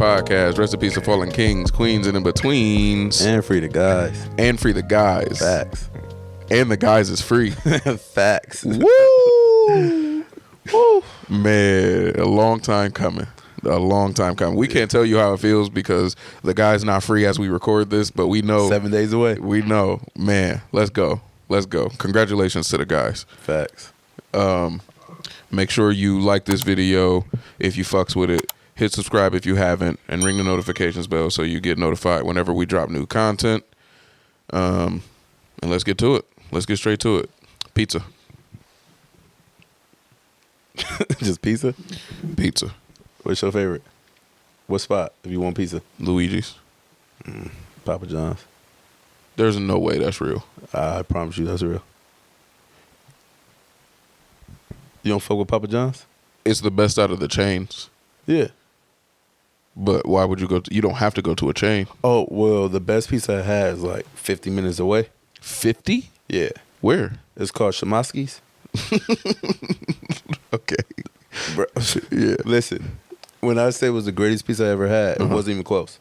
podcast. Rest in peace of fallen kings, queens, and in betweens. And free the guys. And free the guys. Facts. And the guys is free. Facts. Woo! Woo! Man, a long time coming. A long time coming. We can't tell you how it feels because the guy's not free as we record this, but we know 7 days away. We know, man. Let's go. Let's go. Congratulations to the guys. Facts. Make sure you like this video if you fucks with it. Hit subscribe if you haven't, and ring the notifications bell so you get notified whenever we drop new content. And let's get to it. Let's get straight to it. Pizza. Just pizza? Pizza. What's your favorite? What spot if you want pizza? Luigi's. Papa John's. There's no way that's real. I promise you that's real. You don't fuck with Papa John's? It's the best out of the chains. Yeah. But why would you go to, you don't have to go to a chain. Oh, well, the best pizza I had is like 50 minutes away. 50? Yeah. Where? It's called Shamaski's. Okay. Bro, Yeah. listen, when I say it was the greatest pizza I ever had, it wasn't even close.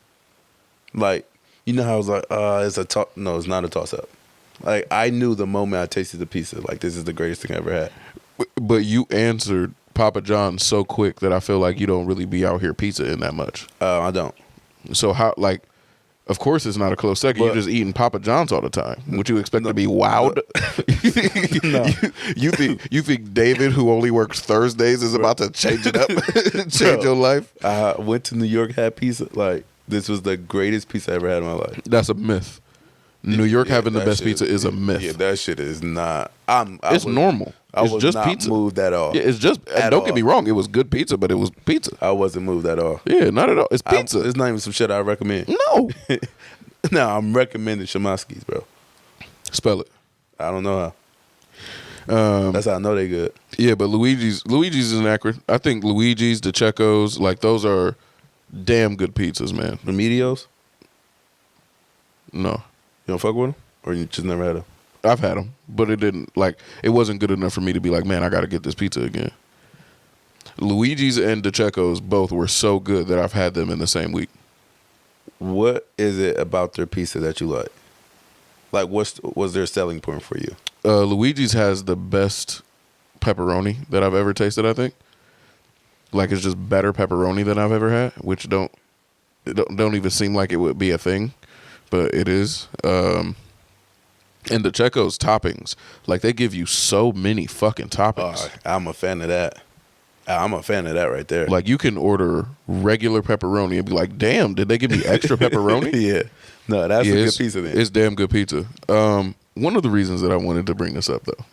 Like, you know how I was like, it's a toss. No, it's not a toss-up. Like, I knew the moment I tasted the pizza, like, this is the greatest thing I ever had. But you answered Papa John's so quick that I feel like you don't really be out here pizza in that much. I don't. So how, like, of course it's not a close second. You're just eating Papa John's all the time. Would you expect to be wowed? No. You think David, who only works Thursdays, is about to change it up, change your life? I went to New York, had pizza. Like, this was the greatest pizza I ever had in my life. That's a myth. New York having the best pizza is a myth. Yeah, that shit is not. It's normal. It's just not pizza. Moved at all. Yeah, it's just. Don't get me wrong. It was good pizza, but it was pizza. I wasn't moved at all. Yeah, not at all. It's pizza. It's not even some shit I recommend. No. No, I'm recommending Shamaski's, bro. Spell it. I don't know how. That's how I know they good. Yeah, but Luigi's is inaccurate. I think Luigi's, DeCecco's, like those are damn good pizzas, man. Remedios? No. You don't fuck with them? Or you just never had them? I've had them, but it wasn't good enough for me to be like, man, I got to get this pizza again. Luigi's and DeCecco's both were so good that I've had them in the same week. What is it about their pizza that you like? Like, what's their selling point for you? Luigi's has the best pepperoni that I've ever tasted, I think. Like, it's just better pepperoni than I've ever had, which don't even seem like it would be a thing, but it is. And DeCecco's toppings, like, they give you so many fucking toppings. I'm a fan of that. I'm a fan of that right there. Like, you can order regular pepperoni and be like, damn, did they give me extra pepperoni? Yeah. No, that's a good pizza then. It's damn good pizza. One of the reasons that I wanted to bring this up, though,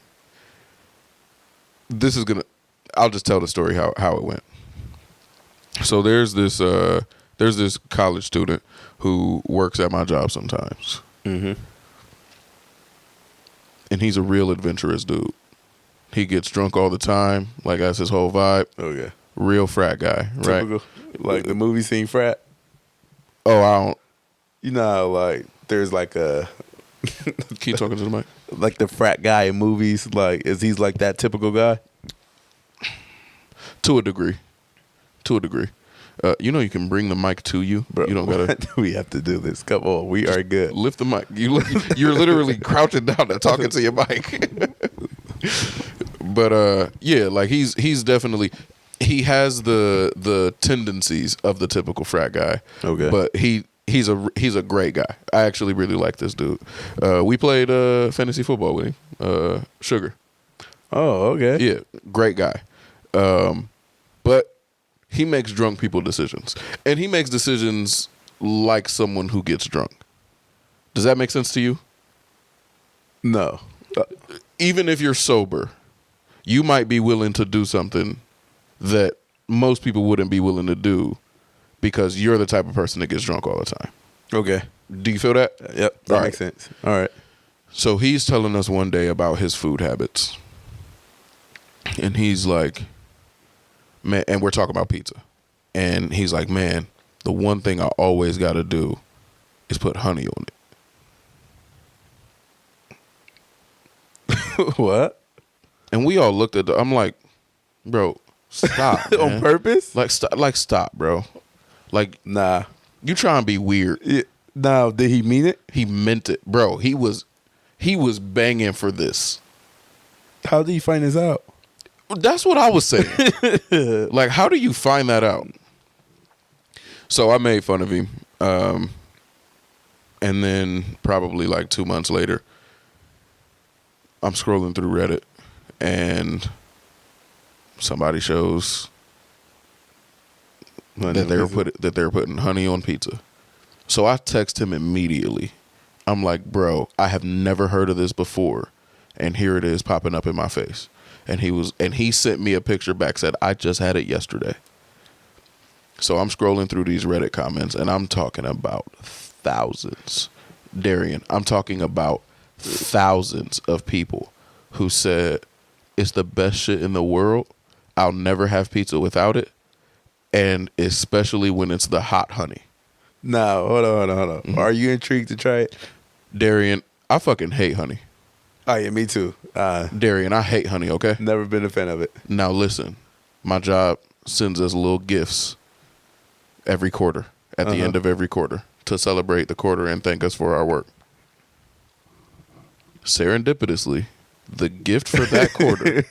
I'll just tell the story how it went. So there's this college student who works at my job sometimes. Mm-hmm. And he's a real adventurous dude. He gets drunk all the time. Like, that's his whole vibe. Okay. Real frat guy, right? Typical, like the movie scene frat. Oh, I don't. You know how, like, there's like a... Keep talking to the mic. Like the frat guy in movies, like, he's like that typical guy? To a degree. You know you can bring the mic to you. Bro, you don't gotta. Why do we have to do this? Come on, we are good. Lift the mic. You're literally crouching down and talking to your mic. But yeah, like he's definitely, he has the tendencies of the typical frat guy. Okay. But he's a great guy. I actually really like this dude. We played fantasy football with him. Sugar. Oh, okay. Yeah, great guy. But he makes drunk people decisions. And he makes decisions like someone who gets drunk. Does that make sense to you? No. Even if you're sober, you might be willing to do something that most people wouldn't be willing to do because you're the type of person that gets drunk all the time. Okay. Do you feel that? Yep. That makes sense. All right. So he's telling us one day about his food habits. And he's like, man, and we're talking about pizza. And he's like, man, the one thing I always got to do is put honey on it. What? And we all looked at I'm like, bro, stop. On purpose? Stop, bro. Like, Nah. you trying to be weird. Yeah. Now, did he mean it? He meant it, bro. He was banging for this. How did he find this out? That's what I was saying. Like, how do you find that out? So I made fun of him. And then probably like 2 months later, I'm scrolling through Reddit and somebody shows that they were putting honey on pizza. So I text him immediately. I'm like, bro, I have never heard of this before, and here it is popping up in my face. And he sent me a picture back, said, I just had it yesterday. So I'm scrolling through these Reddit comments, and I'm talking about thousands. Darian, I'm talking about thousands of people who said it's the best shit in the world. I'll never have pizza without it. And especially when it's the hot honey. No, hold on. Mm-hmm. Are you intrigued to try it? Darian, I fucking hate honey. Oh, yeah, me too. Darian, I hate honey, okay? Never been a fan of it. Now listen, my job sends us little gifts every quarter, at the end of every quarter, to celebrate the quarter and thank us for our work. Serendipitously, the gift for that quarter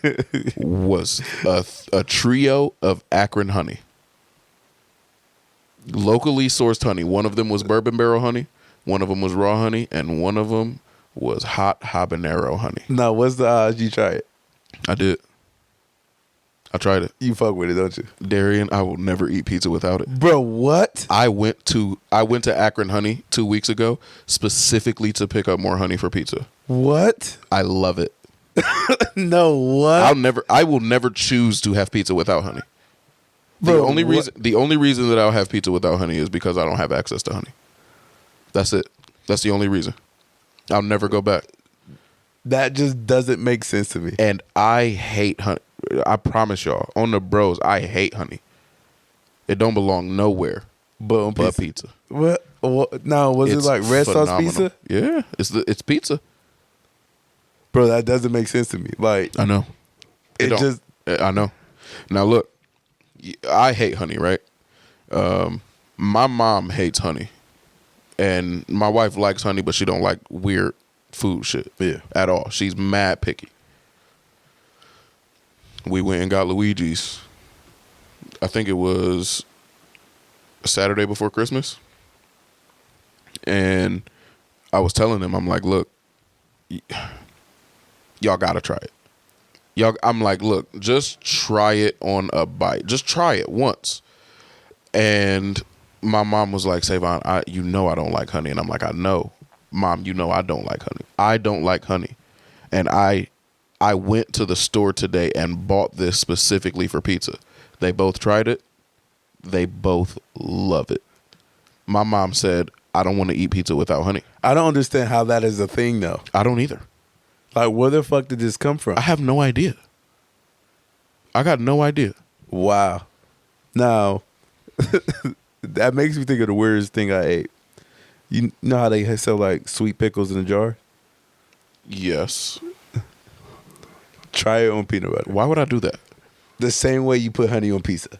was a trio of Akron honey. Locally sourced honey. One of them was bourbon barrel honey, one of them was raw honey, and one of them was hot habanero honey. Now, what's the odds you try it? I did. I tried it. You fuck with it, don't you? Darian, I will never eat pizza without it. Bro, what? I went to Akron Honey 2 weeks ago specifically to pick up more honey for pizza. What? I love it. No, what? I will never choose to have pizza without honey. The only reason that I'll have pizza without honey is because I don't have access to honey. That's it. That's the only reason. I'll never go back. That just doesn't make sense to me. And I hate honey. I promise y'all, on the bros, I hate honey. It don't belong nowhere but pizza. What? Now, was it like red phenomenal. sauce pizza? Yeah, it's pizza. Bro, that doesn't make sense to me. Like, I know. I know. Now look, I hate honey, right? My mom hates honey, and my wife likes honey, but she don't like weird food shit. Yeah, at all. She's mad picky. We went and got Luigi's. I think it was Saturday before Christmas. And I was telling them, I'm like, look, y'all gotta try it. I'm like, look, just try it on a bite. Just try it once. And my mom was like, Savon, you know I don't like honey. And I'm like, I know. Mom, you know I don't like honey. I don't like honey. And I went to the store today and bought this specifically for pizza. They both tried it. They both love it. My mom said, I don't want to eat pizza without honey. I don't understand how that is a thing, though. I don't either. Like, where the fuck did this come from? I have no idea. I got no idea. Wow. Now, that makes me think of the weirdest thing I ate. You know how they sell, like, sweet pickles in a jar? Yes. Try it on peanut butter. Why would I do that? The same way you put honey on pizza.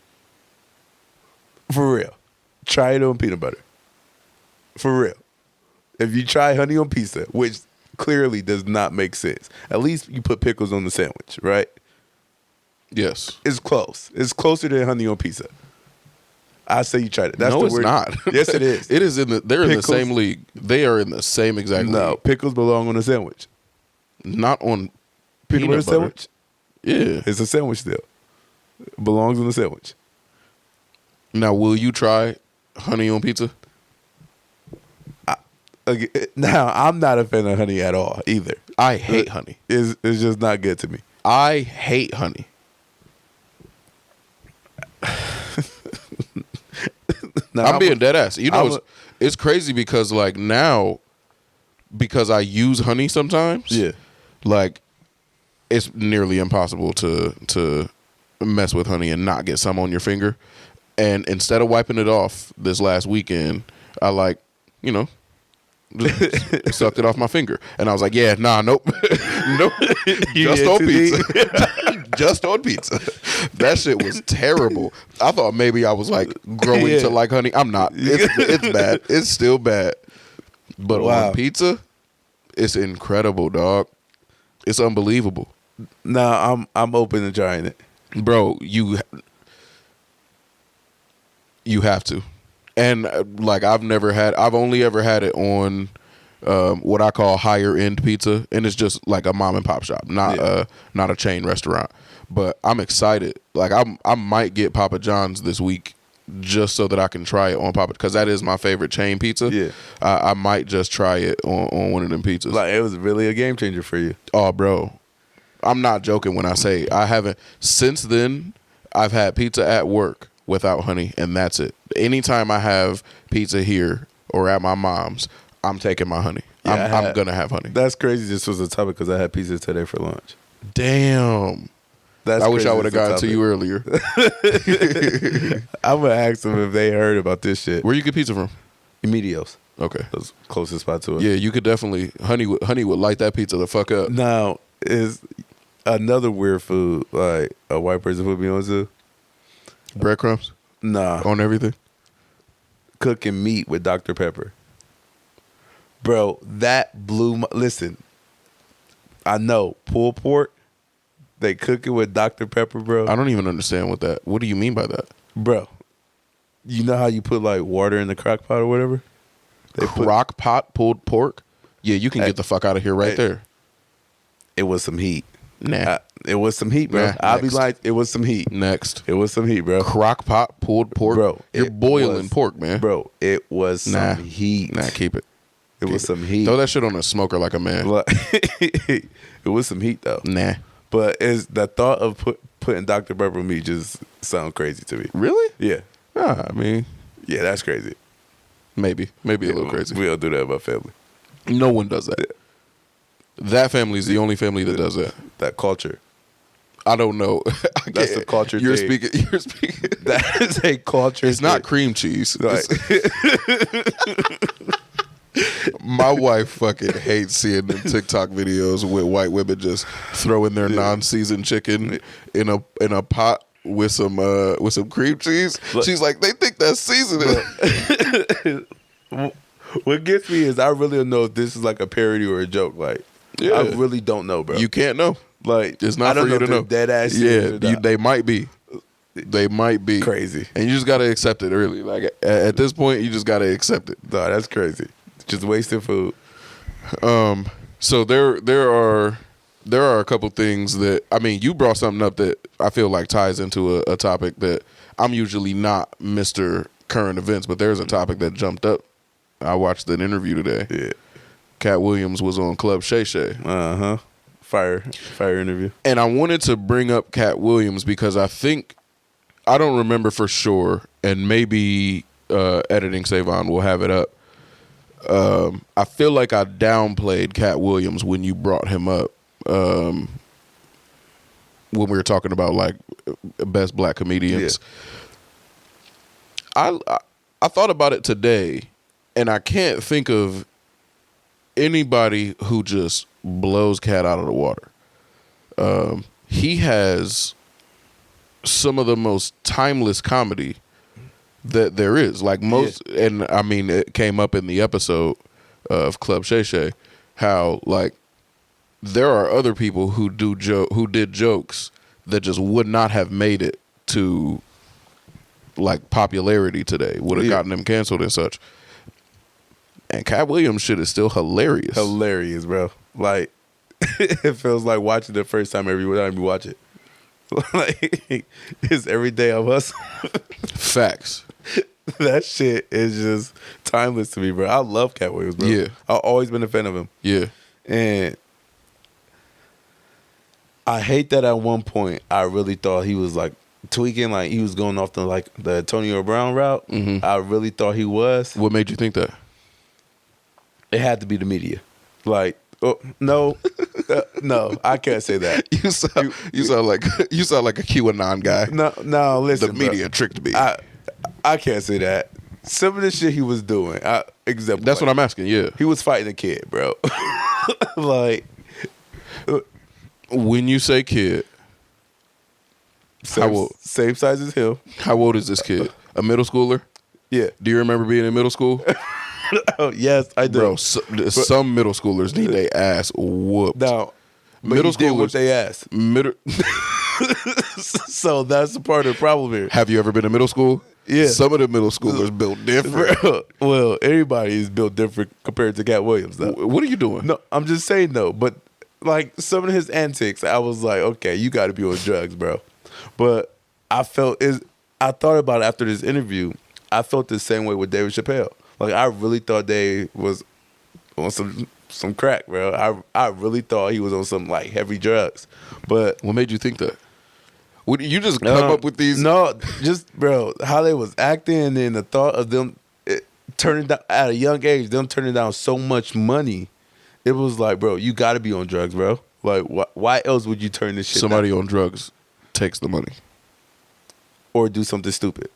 For real. Try it on peanut butter. For real. If you try honey on pizza, which clearly does not make sense, at least you put pickles on the sandwich, right? Yes. It's close. It's closer than honey on pizza. I say you tried it. No, it's not. Yes, it is. It is they're in the same league. They are in the same exact league. No, pickles belong on a sandwich. Not on peanut butter sandwich? Yeah. It's a sandwich still. It belongs on a sandwich. Now, will you try honey on pizza? Now, I'm not a fan of honey at all either. I hate honey. It's just not good to me. I hate honey. I'm being dead ass. You know, it's crazy because like now, because I use honey sometimes. Yeah. Like, it's nearly impossible to mess with honey and not get some on your finger. And instead of wiping it off this last weekend, I just sucked it off my finger. And I was like, yeah, nah, nope. Nope. Just on pizza. just on pizza. That shit was terrible. I thought maybe I was like growing to like honey. I'm not. It's bad. It's still bad. But on pizza, it's incredible, dog. It's unbelievable. Nah, I'm open to trying it, bro. You have to. And like I've only ever had it on what I call higher end pizza, and it's just like a mom and pop shop, not a chain restaurant. But I'm excited. Like I might get Papa John's this week just so that I can try it on Papa, because that is my favorite chain pizza. Yeah, I might just try it on one of them pizzas. Like it was really a game changer for you. Oh, bro, I'm not joking when I say I haven't. Since then, I've had pizza at work without honey, and that's it. Anytime I have pizza here or at my mom's, I'm taking my honey. Yeah, I'm gonna have honey. That's crazy. This was a topic because I had pizza today for lunch. Damn. I wish I would have gotten to you earlier. I'm gonna ask them if they heard about this shit. Where you get pizza from? Emilio's. Okay, that's the closest spot to it. Yeah, you could definitely honey would light that pizza the fuck up. Now is another weird food like a white person put me on to. Breadcrumbs? Nah, on everything. Cooking meat with Dr. Pepper, bro. That blew my. Listen, I know pulled pork. They cook it with Dr. Pepper, bro. I don't even understand what do you mean by that? Bro, you know how you put like water in the crock pot or whatever? Crock pot pulled pork? Yeah, you can get the fuck out of here right there. It was some heat. Nah. It was some heat, bro. Nah, I'll be like, it was some heat. Next. It was some heat, bro. Crock pot pulled pork? Bro. You're boiling pork, man. Bro, it was some heat. Nah, keep it. It was some heat. Throw that shit on a smoker like a man. It was some heat, though. Nah. But is the thought of putting Dr. Pepper on me just sound crazy to me. Really? Yeah. I mean. Yeah, that's crazy. Maybe a little crazy. We don't do that in my family. No one does that. Yeah. That family is the only family that does that. That culture. I don't know. That's the culture You're thing. You're speaking. That is a culture It's thing. not cream cheese. Right. My wife fucking hates seeing them TikTok videos with white women just throwing their non-seasoned chicken in a pot with some cream cheese. She's like, they think that's seasoning. What gets me is I really don't know if this is like a parody or a joke. Like, I really don't know, bro. You can't know. Like, it's not for you to know. Dead ass. Yeah, they might be. They might be crazy, and you just gotta accept it. Really, like at this point, you just gotta accept it. No, that's crazy. Just wasting food. So there are a couple things that, I mean, you brought something up that I feel like ties into a topic that I'm usually not Mr. Current Events, but there's a topic that jumped up. I watched an interview today. Yeah. Katt Williams was on Club Shay Shay. Fire interview. And I wanted to bring up Katt Williams because I don't remember for sure, and maybe editing Savon will have it up. I feel like I downplayed Katt Williams when you brought him up when we were talking about like best black comedians. Yeah. I thought about it today, and I can't think of anybody who just blows Katt out of the water. He has some of the most timeless comedy that there is. Like most, and I mean, it came up in the episode of Club Shay Shay, how like there are other people who did jokes that just would not have made it to like popularity today, would have gotten them canceled and such. And Katt Williams shit is still hilarious. Hilarious, bro. Like it feels like watching it the first time every time you watch it. Like it's every day I'm hustling. Facts. That shit is just timeless to me, bro. I love Katt Williams, bro. Yeah. I've always been a fan of him. Yeah. And I hate that at one point I really thought he was like tweaking, like he was going off the Antonio Brown route. Mm-hmm. I really thought he was. What made you think that? It had to be the media. Like, oh, no, no, I can't say that. You sound like a QAnon guy. No, listen, the media tricked me. I can't say that. Some of the shit he was doing, that's what I'm asking. Yeah, he was fighting a kid, bro. Like, when you say kid, Same size as him. How old is this kid? A middle schooler? Yeah. Do you remember being in middle school? Oh, yes, I do. Bro, some middle schoolers need their ass whooped. Now, Middle did what schoolers. they asked. So that's a part of the problem here. Have you ever been to middle school? Yeah. Some of the middle schoolers built different. Well, everybody is built different compared to Katt Williams, though. What are you doing? No, I'm just saying, though. But, like, some of his antics, I was like, okay, you got to be on drugs, bro. But I thought about it after this interview. I felt the same way with David Chappelle. Like, I really thought Dave was on some crack, bro. I really thought he was on some, like, heavy drugs. But What made you think that? What, you just come up with these? No, just, bro, how they was acting and the thought of them turning down at a young age, them turning down so much money. It was like, bro, you got to be on drugs, bro. Like, why else would you turn this shit Somebody down? on drugs takes the money. Or do something stupid?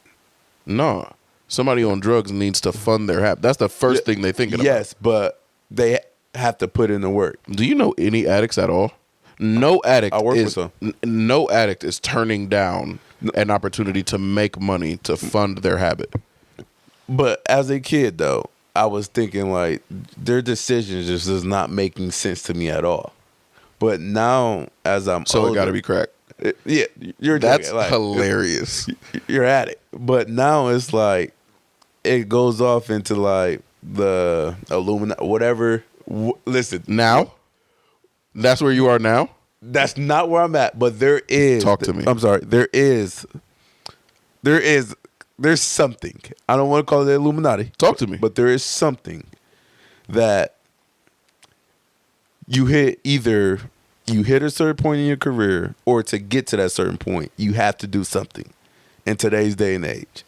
No. Somebody on drugs needs to fund their habit. That's the first thing they thinking about. Yes, but they have to put in the work. Do you know any addicts at all? No addict I work is with some. No addict is turning down an opportunity to make money to fund their habit. But as a kid, though, I was thinking, like, their decisions just is not making sense to me at all. But now, as I'm So older, it got to be crack. Yeah, That's like, hilarious. You're at it. But now it's like, it goes off into, like, the Illuminati, whatever. Listen. Now? That's where you are now? That's not where I'm at, but there is. Talk to me. I'm sorry. There's something. I don't want to call it the Illuminati. Talk to me. But there is something that you hit a certain point in your career, or to get to that certain point, you have to do something in today's day and age.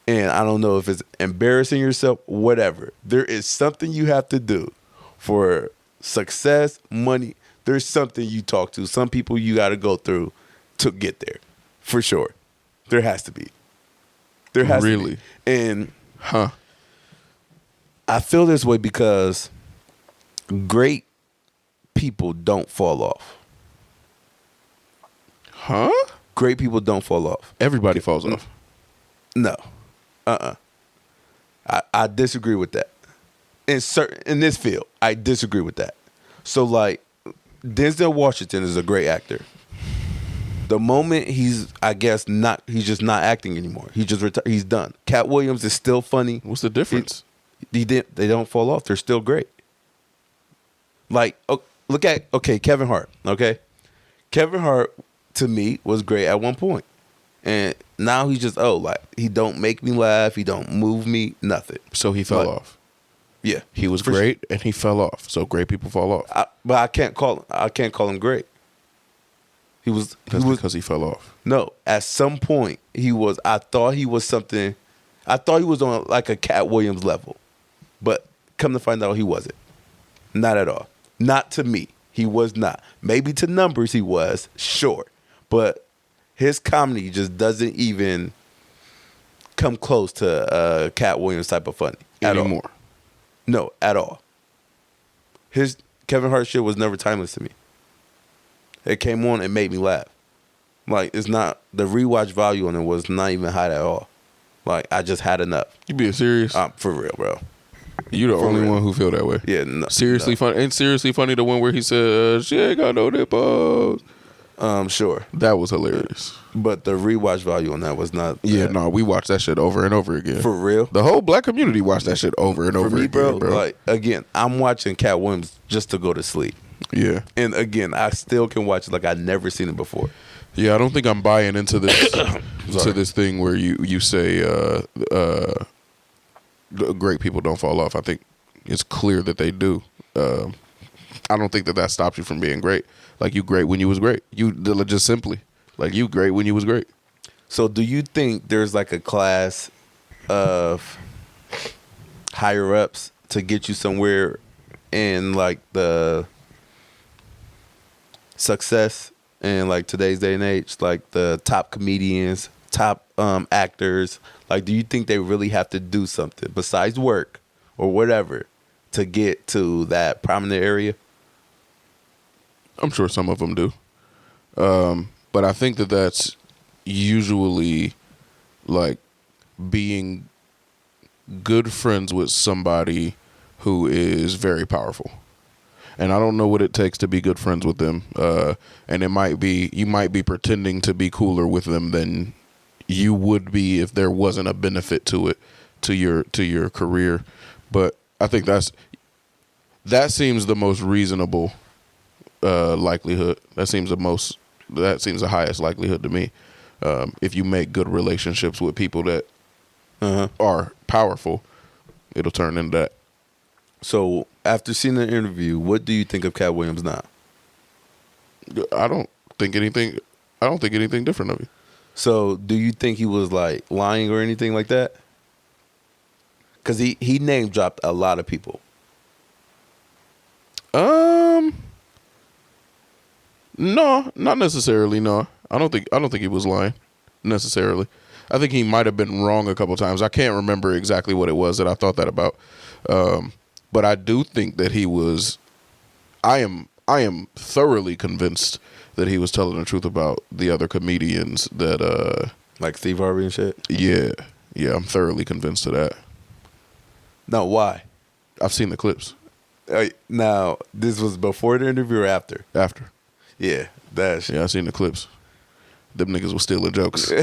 And I don't know if it's embarrassing yourself, whatever. There is something you have to do for success, money. There's something you talk to. Some people you got to go through to get there. For sure. There has to be. There has to be. And I feel this way because great people don't fall off. Huh? Great people don't fall off. Everybody falls off. No. I disagree with that. In this field, I disagree with that. So, like, Denzel Washington is a great actor. The moment he's just not acting anymore. He just he's done. Katt Williams is still funny. What's the difference? They don't fall off. They're still great. Like, look at Kevin Hart. Okay, Kevin Hart to me was great at one point, and now he's just like, he don't make me laugh. He don't move me. Nothing. So he fell off. Yeah, He was great and he fell off. So great people fall off. but I can't call him great. Because he fell off. No, at some point I thought he was something. I thought he was on like a Katt Williams level, but come to find out he wasn't. Not at all. Not to me. He was not. Maybe to numbers he was, sure, but his comedy just doesn't even come close to Katt Williams type of funny Anymore. All. No, at all. His Kevin Hart shit was never timeless to me. It came on and made me laugh. Like, it's not, the rewatch value on it was not even high at all. Like, I just had enough. You being serious? For real, bro. You the only one who feel that way. Yeah, no. Seriously funny. Ain't seriously funny the one where he said, she ain't got no nipples. Sure. That was hilarious. But the rewatch value on that was not. Yeah, no, we watched that shit over and over again. For real? The whole black community watched that shit over and over For me, again, bro. Like, again, I'm watching Katt Williams just to go to sleep. Yeah. And again, I still can watch it like I've never seen it before. Yeah, I don't think I'm buying into this to this thing where you say great people don't fall off. I think it's clear that they do. I don't think that stops you from being great. Like, you great when you was great. You just simply, like, you great when you was great. So do you think there's like a class of higher ups to get you somewhere in like the success in like today's day and age? Like the top comedians, top actors. Like, do you think they really have to do something besides work or whatever to get to that prominent area? I'm sure some of them do. But I think that's, usually like being good friends with somebody who is very powerful. And I don't know what it takes to be good friends with them. And it might be, you might be pretending to be cooler with them than you would be if there wasn't a benefit to it, to your career. But I think that seems the most reasonable likelihood. That seems the highest likelihood to me. If you make good relationships with people that are powerful, it'll turn into that. So, after seeing the interview, what do you think of Katt Williams now? I don't think anything different of you. So, do you think he was like lying or anything like that? Because he name dropped a lot of people. No, not necessarily. No, I don't think he was lying necessarily. I think he might have been wrong a couple times. I can't remember exactly what it was that I thought that about. But I do think that he was. I am thoroughly convinced that he was telling the truth about the other comedians that. Like Steve Harvey and shit? Yeah, I'm thoroughly convinced of that. No, why? I've seen the clips. Now, this was before the interview or after? After. Yeah, that's. Yeah, I seen the clips. Them niggas was stealing jokes. Them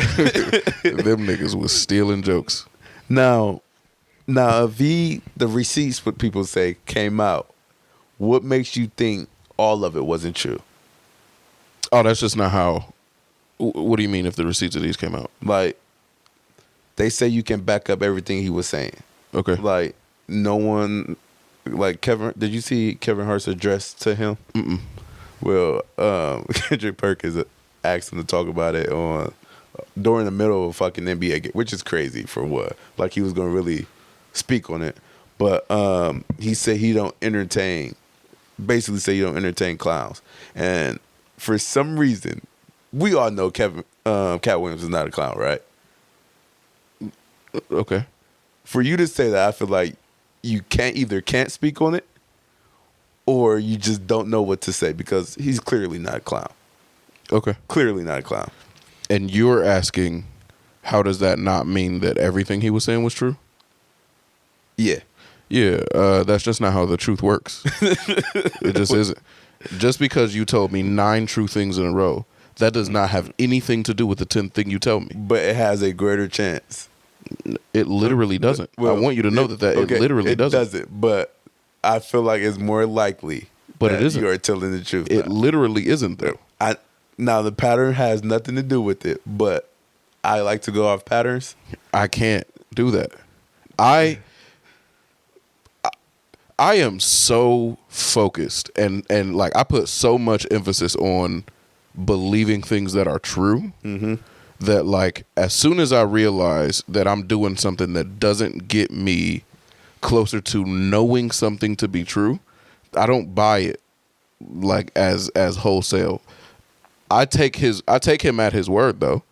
niggas was stealing jokes. Now, if the receipts, what people say, came out, what makes you think all of it wasn't true? Oh, that's just not how. What do you mean if the receipts of these came out? Like, they say you can back up everything he was saying. Okay. Like, no one, like Kevin, did you see Kevin Hart's address to him? Mm-mm. Well, Kendrick Perkins asked him to talk about it during the middle of a fucking NBA game, which is crazy for what? Like, he was going to really speak on it. But he said he don't entertain clowns. And for some reason, we all know Katt Williams is not a clown, right? Okay. For you to say that, I feel like you can't speak on it, or you just don't know what to say, because he's clearly not a clown. Okay. Clearly not a clown. And you're asking, how does that not mean that everything he was saying was true? Yeah. Yeah, that's just not how the truth works. It just isn't. Just because you told me 9 true things in a row, that does not have anything to do with the 10th thing you tell me. But it has a greater chance. It literally doesn't. Well, I want you to know that it literally doesn't. It doesn't, but I feel like it's more likely but that it isn't. you are telling the truth. It literally isn't, though. Now, the pattern has nothing to do with it, but I like to go off patterns. I can't do that. I am so focused and like I put so much emphasis on believing things that are true that like as soon as I realize that I'm doing something that doesn't get me closer to knowing something to be true, I don't buy it like as wholesale. I take him at his word though.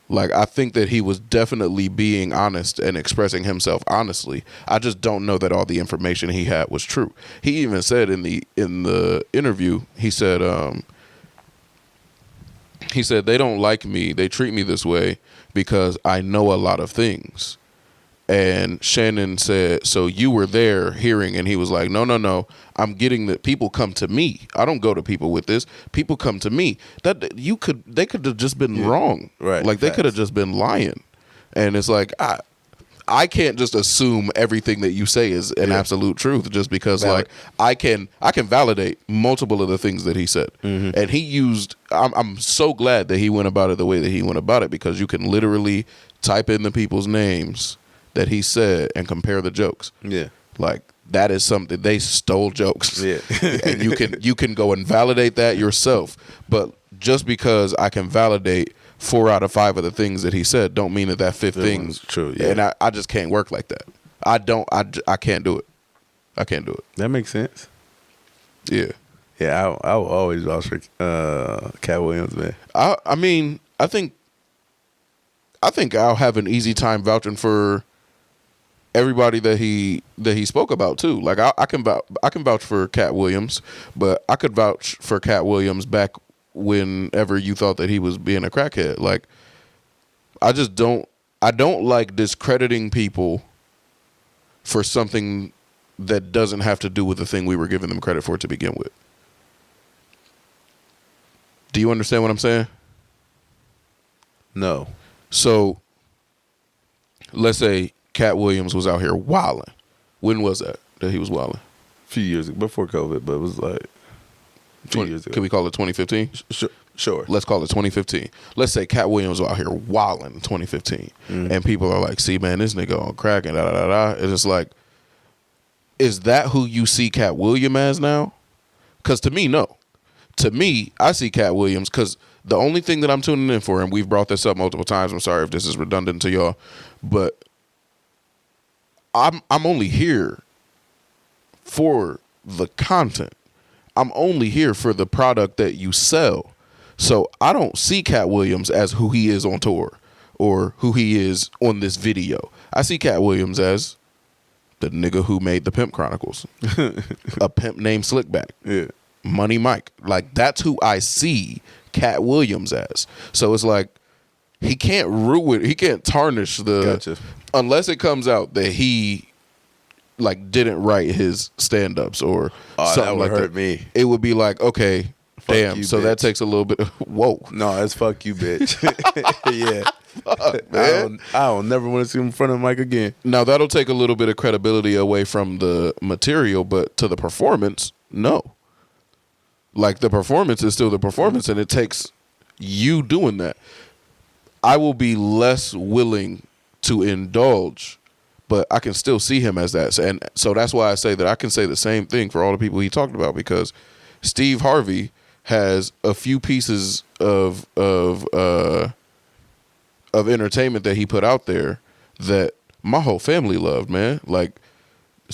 Like I think that he was definitely being honest and expressing himself honestly. I just don't know that all the information he had was true. He even said in the interview, he said they don't like me. They treat me this way because I know a lot of things. And Shannon said, so you were there hearing, and he was like, no. I'm getting that people come to me. I don't go to people with this. People come to me. They could have just been wrong. Right. Like they could have just been lying. And it's like, I can't just assume everything that you say is an absolute truth just because like I can validate multiple of the things that he said. And he used, I'm so glad that he went about it the way that he went about it, because you can literally type in the people's names that he said and compare the jokes. Yeah. Like that is something, they stole jokes. Yeah. And you can go and validate that yourself. But just because I can validate 4 out of 5 of the things that he said don't mean that 5th thing's true. Yeah. And I just can't work like that. I can't do it. I can't do it. That makes sense. Yeah. Yeah, I will always vouch for Katt Williams, man. I mean, I think I'll have an easy time vouching for everybody that he spoke about too. Like I can vouch for Katt Williams, but I could vouch for Katt Williams back whenever you thought that he was being a crackhead. Like I just don't. I don't like discrediting people for something that doesn't have to do with the thing we were giving them credit for to begin with. Do you understand what I'm saying? No. So, let's say Katt Williams was out here wilding. When was that he was wilding? A few years ago, before COVID, but it was like 2 years ago. Can we call it 2015? Sure. Let's call it 2015. Let's say Katt Williams was out here wilding in 2015. And people are like, see, man, this nigga on crack and da-da-da-da. It's just like, is that who you see Katt Williams as now? Because to me, no. To me, I see Katt Williams because the only thing that I'm tuning in for, and we've brought this up multiple times, I'm sorry if this is redundant to y'all, but I'm only here for the content. I'm only here for the product that you sell. So I don't see Katt Williams as who he is on tour or who he is on this video. I see Katt Williams as the nigga who made the Pimp Chronicles. A pimp named Slickback. Yeah. Money Mike. Like, that's who I see Katt Williams as. So it's like, he can't ruin, he can't tarnish the, Gotcha. Unless it comes out that he like didn't write his stand-ups or something that would like hurt that. me. It would be like, okay, damn. you, So bitch. that takes a little bit of, whoa. No, that's fuck you, bitch. Yeah. Fuck, man. I don't never want to see him in front of Mike again. Now that'll take a little bit of credibility away from the material, but to the performance, no. Like, the performance is still the performance, and it takes you doing that. I will be less willing to indulge, but I can still see him as that. And so that's why I say that I can say the same thing for all the people he talked about, because Steve Harvey has a few pieces of entertainment that he put out there that my whole family loved, man. Like,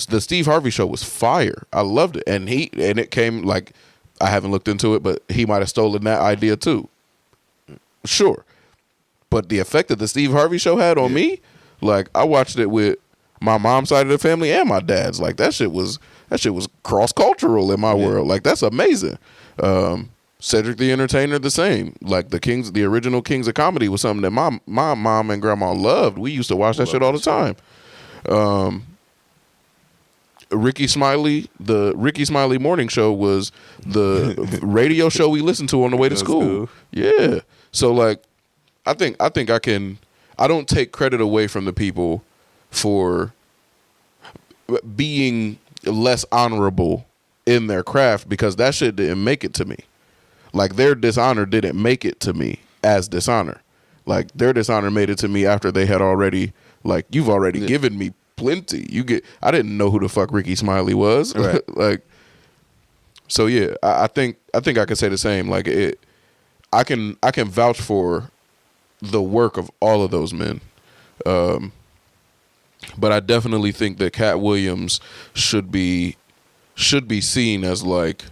the Steve Harvey show was fire. I loved it. And it came, like, I haven't looked into it, but he might have stolen that idea too. Sure. But the effect that the Steve Harvey show had on me, like, I watched it with my mom's side of the family and my dad's. Like, that shit was cross-cultural in my world. Like, that's amazing. Cedric the Entertainer, the same. Like, the original Kings of Comedy was something that my mom and grandma loved. We used to watch that shit all the time. Ricky Smiley, the Ricky Smiley Morning Show was the radio show we listened to on the way to school. Cool. Yeah. So, like, I think I don't take credit away from the people for being less honorable in their craft, because that shit didn't make it to me. Like, their dishonor didn't make it to me as dishonor. Like, their dishonor made it to me after they had already, like, you've already given me plenty. I didn't know who the fuck Ricky Smiley was. Right. Like, so yeah, I think I can say the same. Like, I can vouch for the work of all of those men. But I definitely think that Katt Williams should be seen as, like,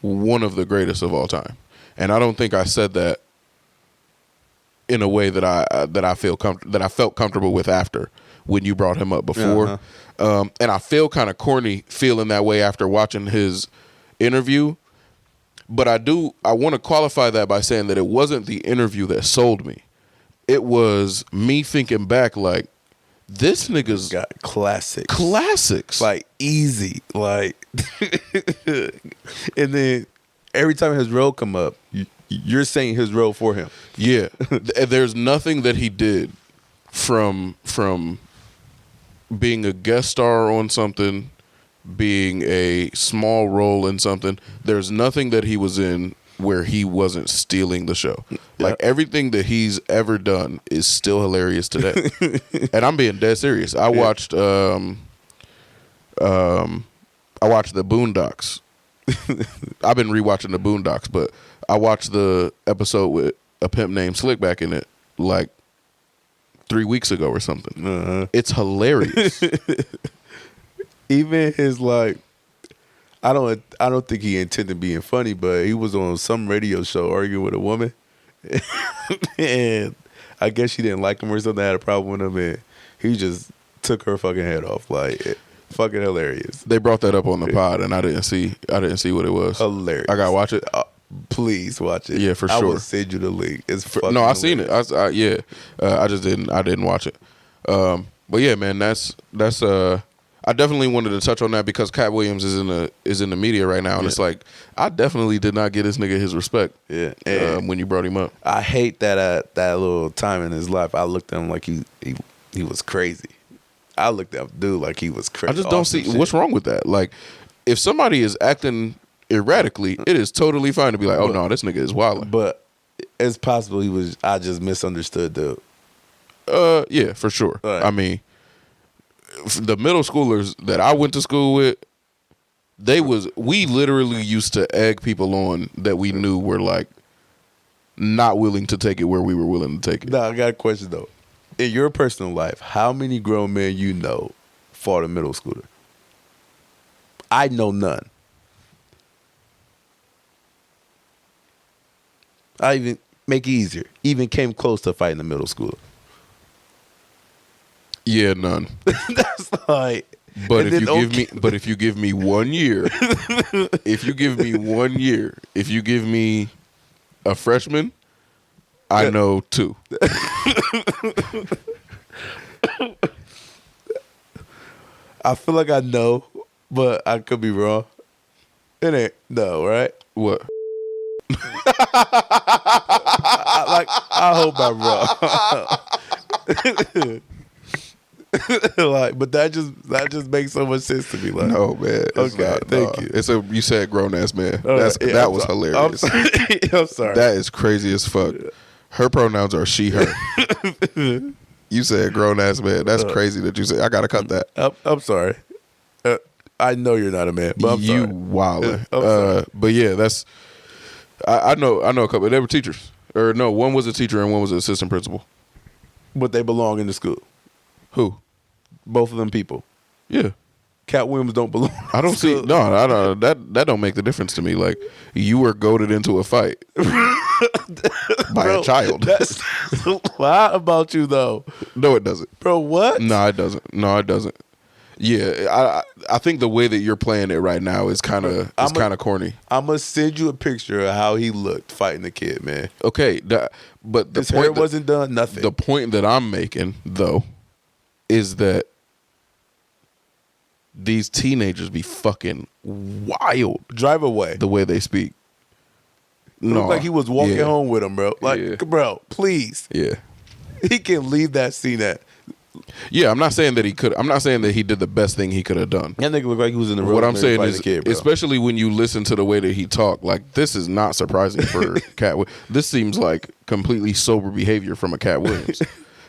one of the greatest of all time. And I don't think I said that in a way that I felt comfortable with after when you brought him up before. And I feel kind of corny feeling that way after watching his interview. But I want to qualify that by saying that it wasn't the interview that sold me. It was me thinking back, like, this nigga's Got classics. Like, easy. Like, and then every time his role come up, you're saying his role for him. yeah. There's nothing that he did from being a guest star on something, being a small role in something. There's nothing that he was in where he wasn't stealing the show. Like, everything that he's ever done is still hilarious today. And I'm being dead serious. I watched the Boondocks. I've been rewatching the Boondocks, but I watched the episode with a pimp named Slickback in it, like, 3 weeks ago or something. It's hilarious. Even his, like, I don't think he intended being funny, but he was on some radio show arguing with a woman, and I guess she didn't like him or something. Had a problem with him, and he just took her fucking head off. Like, fucking hilarious. They brought that up on the pod, and I didn't see what it was. Hilarious. I gotta watch it. Please watch it. Yeah, for I sure. will send you the link. It's fucking No, I seen it. hilarious. I just didn't. I didn't watch it. But yeah, man, that's. I definitely wanted to touch on that because Katt Williams is in the media right now, and it's like I definitely did not get this nigga his respect. Yeah, when you brought him up, I hate that that little time in his life. I looked at him like he was crazy. I looked at dude like he was crazy. I just don't see what's wrong with that. Like, if somebody is acting erratically, it is totally fine to be like, oh no, this nigga is wild. But it's possible I just misunderstood dude. Yeah, for sure. Right. I mean, the middle schoolers that I went to school with, we literally used to egg people on that we knew were like not willing to take it where we were willing to take it. Now I got a question though. In your personal life, how many grown men you know fought a middle schooler? I know none. I even make it easier. Even came close to fighting a middle schooler. Yeah, none. That's like. But if you give me 1 year, if you give me a freshman, I know 2. I feel like I know, but I could be wrong. It ain't no, right? What? I hope I'm wrong. Like, but that just makes so much sense to me. Like, No, man. Okay, thank you. You said grown ass man. Right, yeah, that was hilarious. I'm sorry. That is crazy as fuck. Her pronouns are she, her. You said grown ass man. That's crazy that you said. I gotta cut that. I'm sorry. I know you're not a man, but I'm you sorry. wildin'. I'm sorry. But yeah, that's. I know a couple. They were teachers, or no, one was a teacher and one was an assistant principal. But they belong in the school. Who? Both of them people. Yeah. Katt Williams don't belong. I don't see. No, I don't. That don't make the difference to me. Like, you were goaded into a fight by a child. That's a lot about you, though. No, it doesn't. Bro, what? No, it doesn't. No, it doesn't. Yeah, I think the way that you're playing it right now is kind of corny. I'm gonna send you a picture of how he looked fighting the kid, man. Okay, but the His hair wasn't done. Nothing. The point that I'm making, though, is that these teenagers be fucking wild. Drive away. The way they speak. It looked like he was walking home with him, bro. Like, bro, please. Yeah. He can leave that scene at. Yeah, I'm not saying that he could. I'm not saying that he did the best thing he could have done. That nigga looked like he was in the road. What I'm saying is, kid, especially when you listen to the way that he talked, like, this is not surprising for Katt. This seems like completely sober behavior from a Katt Williams.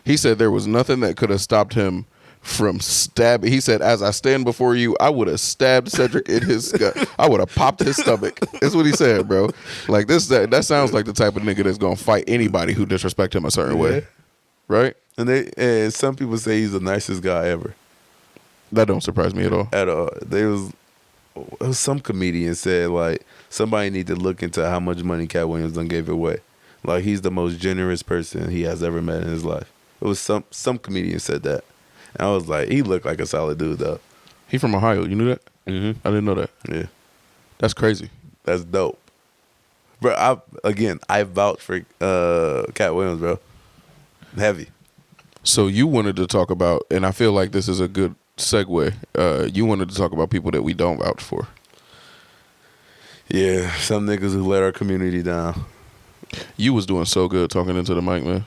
He said there was nothing that could have stopped him from stabbing. He said, as I stand before you, I would have stabbed Cedric in his gut. I would have popped his stomach. That's what he said, bro. Like, that sounds like the type of nigga that's going to fight anybody who disrespect him a certain way. Right? And some people say he's the nicest guy ever. That don't surprise me at all. At all. There was some comedian said, like, somebody need to look into how much money Katt Williams done gave away. Like, he's the most generous person he has ever met in his life. It was some comedian said that. And I was like, he looked like a solid dude, though. He from Ohio. You knew that? Mm-hmm. I didn't know that. Yeah. That's crazy. That's dope. Bro, I vouch for Katt Williams, bro. Heavy. So you wanted to talk about, and I feel like this is a good segue. You wanted to talk about people that we don't vouch for. Yeah, some niggas who let our community down. You was doing so good talking into the mic, man.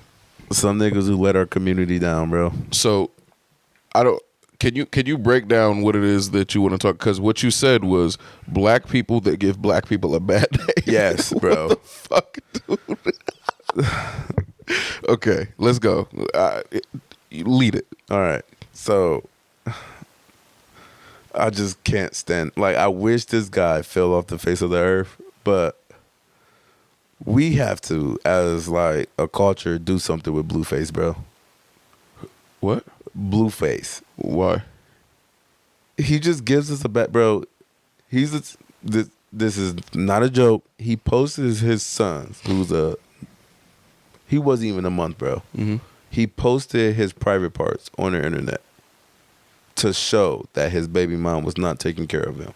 Some niggas who let our community down, bro. So, Can you break down what it is that you want to talk? Because what you said was black people that give black people a bad name. Yes, bro. What the fuck, dude? Okay, let's go. Lead it. All right. So I just can't stand. Like, I wish this guy fell off the face of the earth, but we have to, as like a culture, do something with Blueface, bro. What? Blueface. Why? He just gives us a bad, bro. This is not a joke. He posted his sons, he wasn't even a month, bro. Mm-hmm. He posted his private parts on the internet to show that his baby mom was not taking care of him.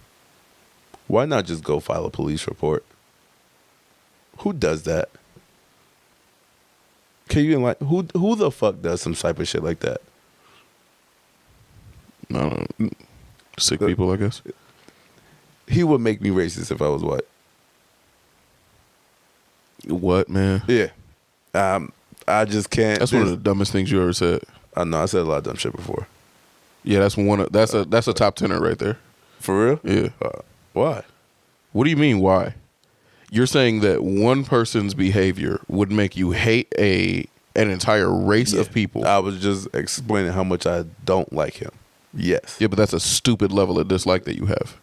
Why not just go file a police report? Who does that? Can you like who the fuck does some type of shit like that? I don't know. Sick people, I guess. He would make me racist if I was white. What, man? Yeah. I just can't. That's one of the dumbest things you ever said. I know I said a lot of dumb shit before. Yeah, that's a top tenner right there. For real? Yeah. Why? What do you mean? Why? You're saying that one person's behavior would make you hate an entire race of people. I was just explaining how much I don't like him. Yes. Yeah, but that's a stupid level of dislike that you have.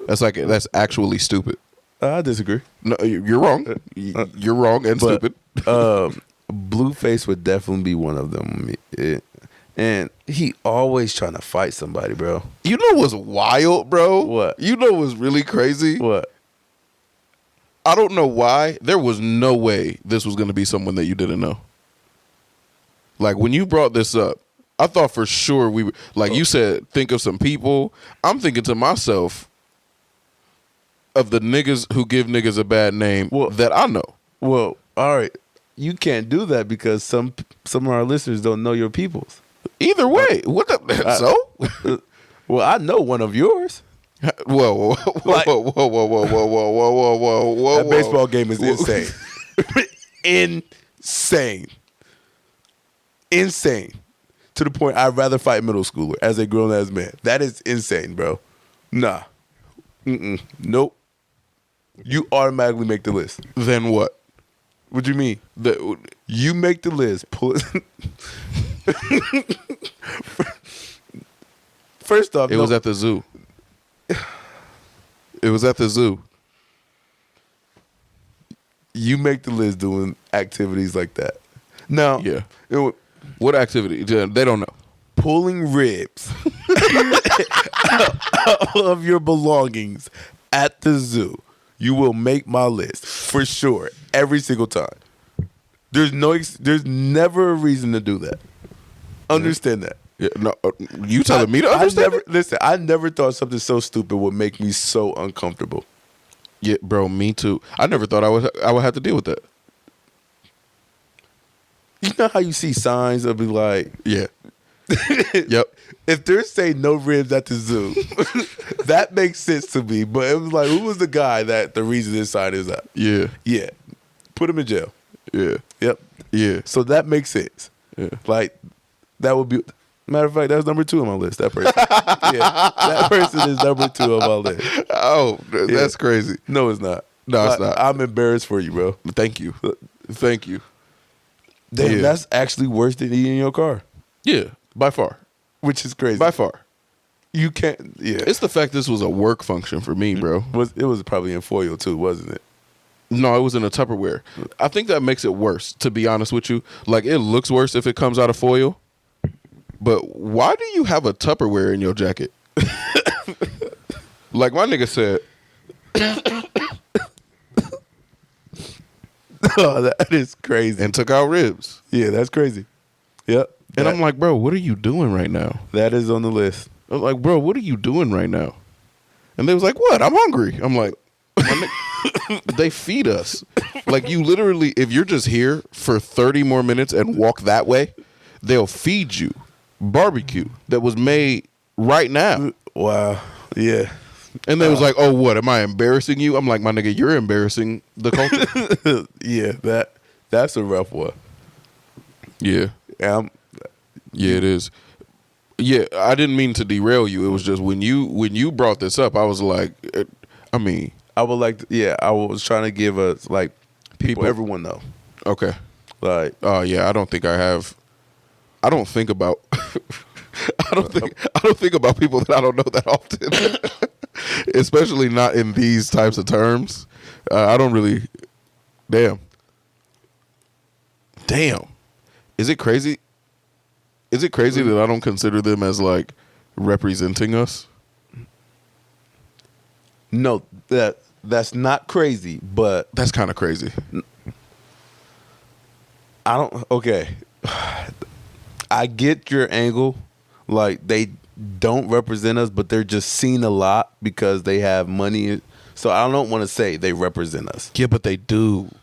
That's actually stupid. I disagree. No, you're wrong. You're wrong and stupid. Blueface would definitely be one of them. And he always trying to fight somebody, bro. You know what's wild, bro? What? You know what's really crazy? What? I don't know why. There was no way this was going to be someone that you didn't know. Like, when you brought this up, I thought for sure we were, like you said, think of some people. I'm thinking to myself of the niggas who give niggas a bad name that I know. Well, all right. You can't do that because some of our listeners don't know your peoples. Either way. What the? So? Well, I know one of yours. Whoa. That baseball game is insane. Insane. To the point I'd rather fight middle schooler as a grown ass man. That is insane, bro. Nah. Nope. You automatically make the list. Then what? What do you mean? You make the list. Pull it. First off, it was at the zoo. It was at the zoo. You make the list doing activities like that. Now, yeah. What activity? They don't know. Pulling ribs of your belongings at the zoo. You will make my list for sure every single time. There's never a reason to do that. Understand that. Yeah, no, you telling me to understand? I never thought something so stupid would make me so uncomfortable. Yeah, bro, me too. I never thought I would have to deal with that. You know how you see signs of be like, yeah, yep. If they're saying no ribs at the zoo, that makes sense to me. But it was like, who was the guy that the reason this sign is up? Yeah, yeah. Put him in jail. Yeah, yep, yeah. So that makes sense. Yeah, like that would be. Matter of fact, that's number 2 on my list. That person. Yeah, that person is number 2 on my list. Oh, that's crazy. No, it's not. No, it's not. I'm embarrassed for you, bro. Thank you. Thank you. Damn, that's actually worse than eating in your car. Yeah, by far. Which is crazy. By far. You can't. Yeah. It's the fact this was a work function for me, bro. It was probably in foil too, wasn't it? No, it was in a Tupperware. I think that makes it worse, to be honest with you. Like, it looks worse if it comes out of foil. But why do you have a Tupperware in your jacket? Like my nigga said. Oh, that is crazy. And took out ribs. Yeah, that's crazy. Yep. And I'm like, bro, what are you doing right now? That is on the list. I was like, bro, what are you doing right now? And they was like, what? I'm hungry. I'm like, they feed us. Like, you literally, if you're just here for 30 more minutes and walk that way, they'll feed you barbecue that was made right now. Wow. Yeah. And they was like, oh, what? Am I embarrassing you? I'm like, my nigga, you're embarrassing the culture. Yeah, that's a rough one. Yeah. Yeah, it is. Yeah, I didn't mean to derail you. It was just when you brought this up, I was like, I mean, I would like to, I was trying to give us like people everyone know. Okay. Like, yeah, I don't think I have. I don't think about. I don't think about people that I don't know that often, especially not in these types of terms. I don't really. Damn. Is it crazy? Is it crazy that I don't consider them as like representing us? No, that's not crazy, but that's kind of crazy. I don't. Okay, I get your angle. Like, they don't represent us, but they're just seen a lot because they have money. So I don't want to say they represent us. Yeah, but they do.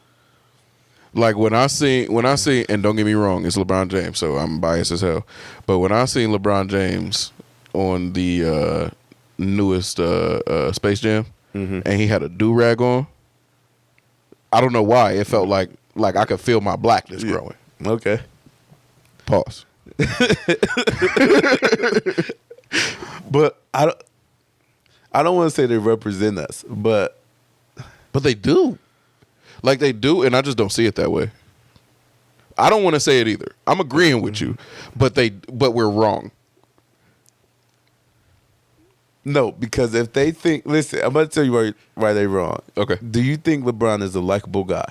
Like when I see, and don't get me wrong, it's LeBron James, so I'm biased as hell. But when I seen LeBron James on the newest Space Jam, and he had a do-rag on, I don't know why it felt like I could feel my blackness growing. Okay. Pause. But I don't want to say they represent us, but they do. Like they do, and I just don't see it that way. I don't want to say it either. I'm agreeing with you, but we're wrong. no, because if they think, listen, I'm going to tell you why they're wrong. Okay. Do you think LeBron is a likable guy?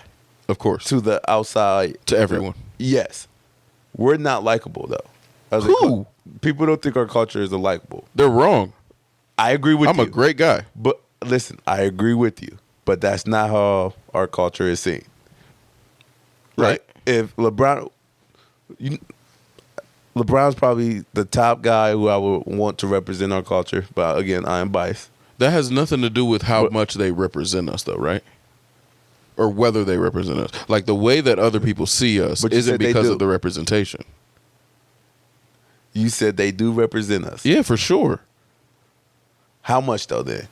Of course. To the outside. To everyone. Yes. We're not likable, though. Who? People don't think our culture is likable. They're wrong. I agree with you. I'm a great guy. But listen, I agree with you. But that's not how our culture is seen. Right. If LeBron's probably the top guy who I would want to represent our culture. But again, I am biased. That has nothing to do with how much they represent us, though, right? Or whether they represent us. Like the way that other people see us isn't because of the representation. You said they do represent us. Yeah, for sure. How much though, then?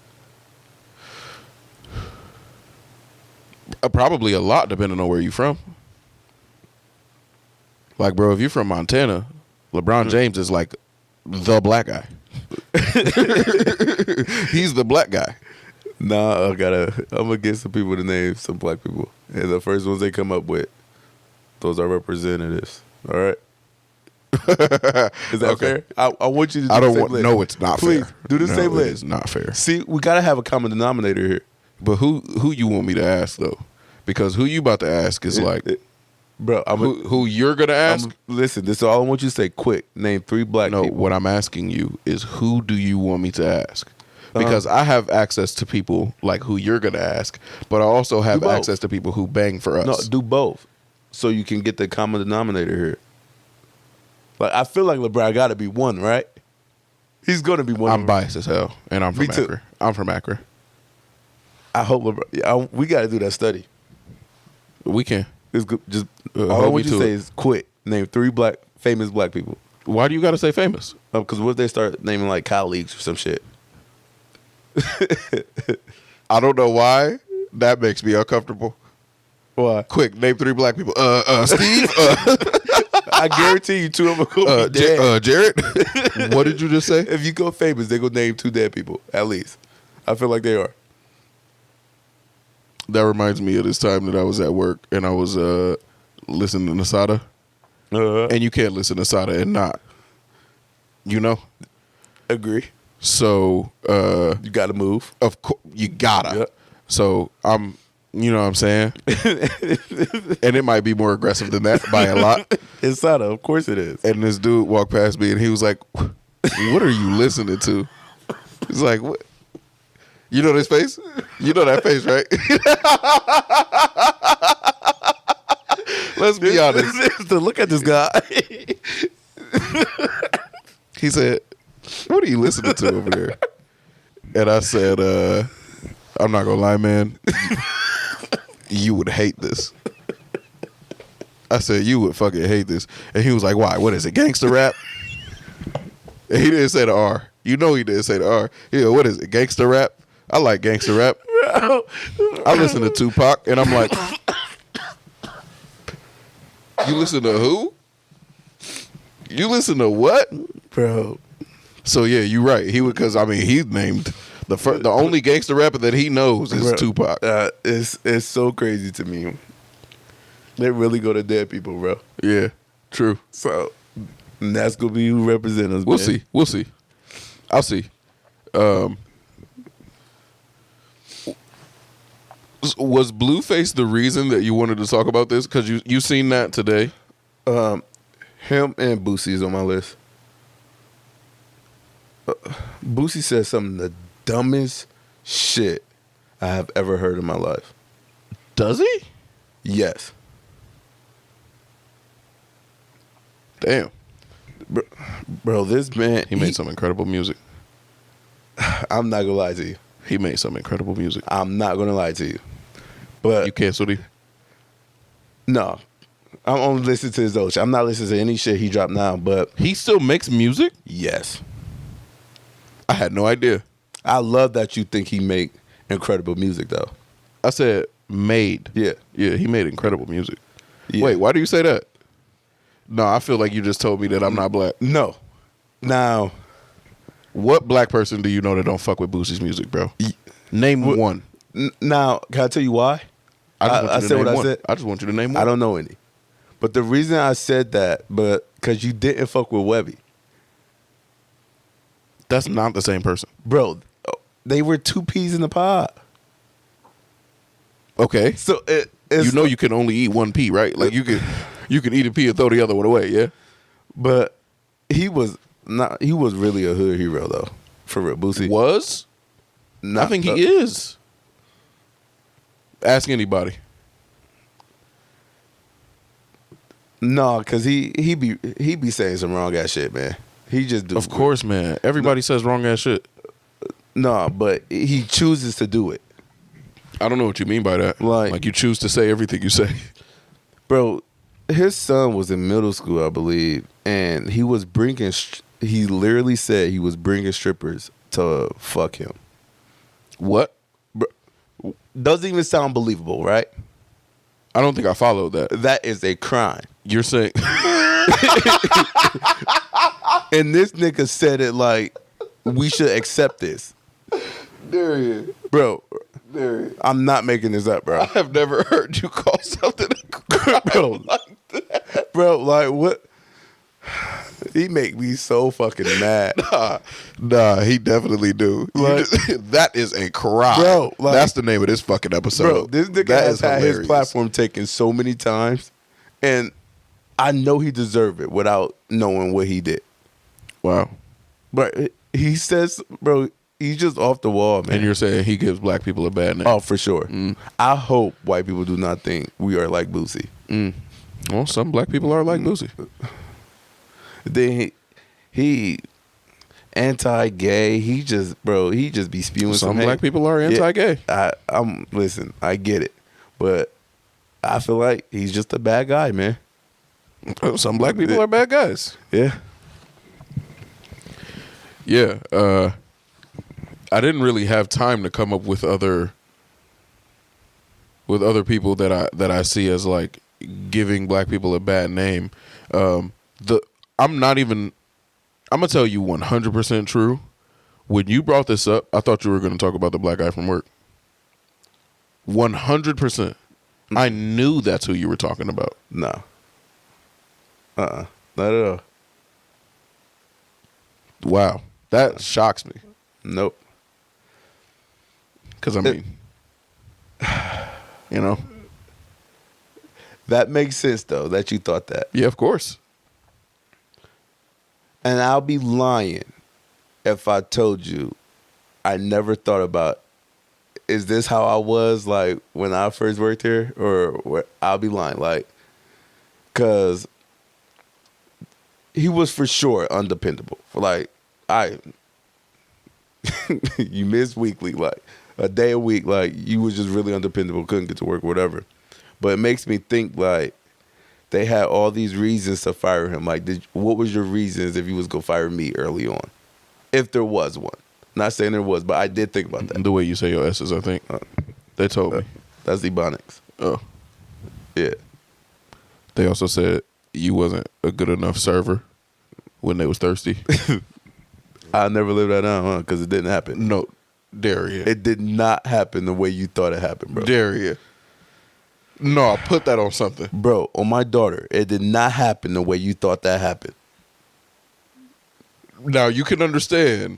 Probably a lot, depending on where you're from. Like, bro, if you're from Montana, LeBron James is like the black guy. He's the black guy. Nah, I'm gonna get some people to name some black people, and the first ones they come up with, those are representatives. All right. Is that fair? I want you to do the same list. No, it's not Please, fair. do the same list. It's not fair. See, we gotta have a common denominator here. But who you want me to ask though? Because who you about to ask is bro. Who you're gonna ask? Listen, this is all I want you to say. Quick, name 3 black people. No, what I'm asking you is who do you want me to ask? Because I have access to people like who you're gonna ask, but I also have access to people who bang for us. No, do both, so you can get the common denominator here. Like I feel like LeBron got to be one, right? He's gonna be one. I'm biased as hell, and I'm from Akron. I'm from Akron. I hope LeBron. We got to do that study. We can. It's good. Just all I want you to say is quick. Name 3 famous black people. Why do you got to say famous? Because what if they start naming like colleagues or some shit? I don't know why. That makes me uncomfortable. Why? Quick, name 3 black people. Steve. I guarantee you 2 of them will be dead. Jared. What did you just say? If you go famous, they go name 2 dead people at least. I feel like they are. That reminds me of this time that I was at work and I was listening to Sada. And you can't listen to Sada and not, Agree. So you got to move. Of course, you gotta. Yep. So I'm, you know what I'm saying? And it might be more aggressive than that by a lot. It's Sada, of course it is. And this dude walked past me and he was like, "What are you listening to?" He's like, "What?" You know this face? You know that face, right? Let's be honest. Look at this guy. He said, "What are you listening to over there?" And I said, "I'm not gonna lie, man. You would hate this." I said, "You would fucking hate this." And he was like, "Why? What is it? Gangster rap?" And he didn't say the R. You know he didn't say the R. Yeah, what is it? Gangster rap? I like gangster rap. I listen to Tupac, and I'm like, "You listen to who? You listen to what, bro?" So yeah, you're right. He would, because he's named the only gangster rapper that he knows is Tupac. It's so crazy to me. They really go to dead people, bro. Yeah, true. So that's gonna be who represents us. We'll see. I'll see. Was Blueface the reason that you wanted to talk about this? Because you seen that today? Him and Boosie is on my list. Boosie said some of the dumbest shit I have ever heard in my life. Does he? Yes. Damn. Bro, this man... He made some incredible music. I'm not gonna lie to you. He made some incredible music. I'm not gonna lie to you. But you canceled him? No, I'm only listening to his old shit. I'm not listening to any shit he dropped now. But He still makes music? yes, I had no idea. I love that you think he make incredible music though. I said made. Yeah. Yeah, he made incredible music. Yeah. Wait, why do you say that? No, I feel like you just told me that I'm not black. No. Now, What black person do you know that don't fuck with Boosie's music, bro? Name one. now, can I tell you why? I said what I said. I just want you to name one. I don't know any. But the reason I said that, because you didn't fuck with Webby. That's not the same person. Bro, they were two peas in the pod. Okay. So it's You know you can only eat one pea, right? Like you can eat a pea and throw the other one away, yeah? But he was really a hood hero though. For real. Boosie. Was? I think he is. Ask anybody. No, because he be saying some wrong ass shit, man. He just do. Of course, man. Everybody says wrong ass shit. No, but he chooses to do it. I don't know what you mean by that. Like you choose to say everything you say. Bro, his son was in middle school, I believe, and he was bringing. He literally said he was bringing strippers to fuck him. What? Bro, doesn't even sound believable, right? I don't think I followed that. That is a crime. You're saying And this nigga said it like we should accept this. there he is. Bro, There he is. I'm not making this up, bro. I have never heard you call something a crime Bro. like that. Bro, like what? He make me so fucking mad. Nah, he definitely do. Like- That is a crime. Bro, like- that's the name of this fucking episode. Bro, this nigga That has is had hilarious. his platform taken so many times, and I know he deserved it without knowing what he did. Wow. But he says, bro, he's just off the wall, man. And you're saying he gives black people a bad name. Oh, for sure. I hope white people do not think we are like Boosie. Well, some black people are like Boosie. Then he anti-gay. He just be spewing Some hate. black people are anti-gay. Listen, I get it, but I feel like he's just a bad guy, man. Some black people are bad guys. Yeah. Yeah. I didn't really have time to come up with other people that I see as like giving black people a bad name. I'm gonna tell you 100% true. When you brought this up, I thought you were gonna talk about the black guy from work. 100%. I knew that's who you were talking about. No. Not at all. Wow. That shocks me. Nope. Because I mean, you know. That makes sense though, that you thought that. Yeah, of course. And I'll be lying if I told you I never thought about, is this how I was like when I first worked here? Or I'll be lying, like, because he was for sure undependable. Like, you missed weekly, like a day a week, like you was just really undependable, couldn't get to work, whatever. But it makes me think like they had all these reasons to fire him. Like, what was your reasons if you was gonna fire me early on? If there was one. Not saying there was, but I did think about that. The way you say your S's, I think. They told me. That's Ebonics. Oh. Yeah. They also said you wasn't a good enough server when they was thirsty. I never lived that down, huh? Because it didn't happen. No. Dare you. It did not happen the way you thought it happened, bro. Dare you. No, I put that on something. Bro, on my daughter, it did not happen the way you thought that happened. Now, you can understand.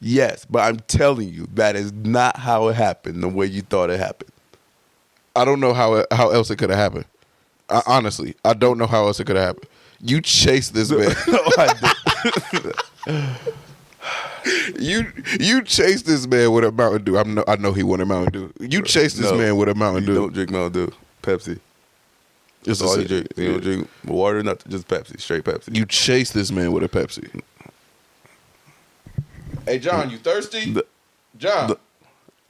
Yes, but I'm telling you, that is not how it happened the way you thought it happened. I don't know how else it could have happened. Honestly, I don't know how else it could have happened. You chased this man. No, I did. You chased this man with a Mountain Dew. I know he wanted Mountain Dew. You chased this man with a Mountain Dew. You don't drink Mountain Dew. Pepsi. It's That's all you drink. You don't drink water, nothing. Just Pepsi. Straight Pepsi. You chased this man with a Pepsi. Hey, John, you thirsty? John.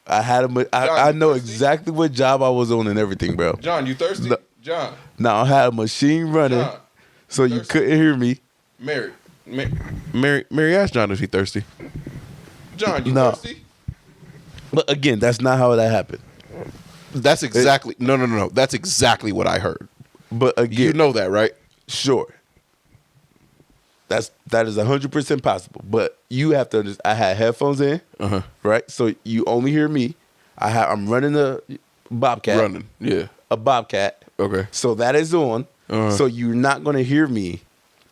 I had him. I know exactly what job I was on and everything, bro. John, you thirsty? John. Now I had a machine running, John. so you Thirsty? couldn't hear me. Mary asked John if he thirsty. John, you No. thirsty? But again, that's not how that happened. That's exactly no. That's exactly what I heard. But again, You know that, right? sure. That is 100% possible. But you have to understand, I had headphones in, right? So you only hear me. I'm running a Bobcat. Running, yeah. A Bobcat. Okay. So that is on. Uh-huh. So you're not going to hear me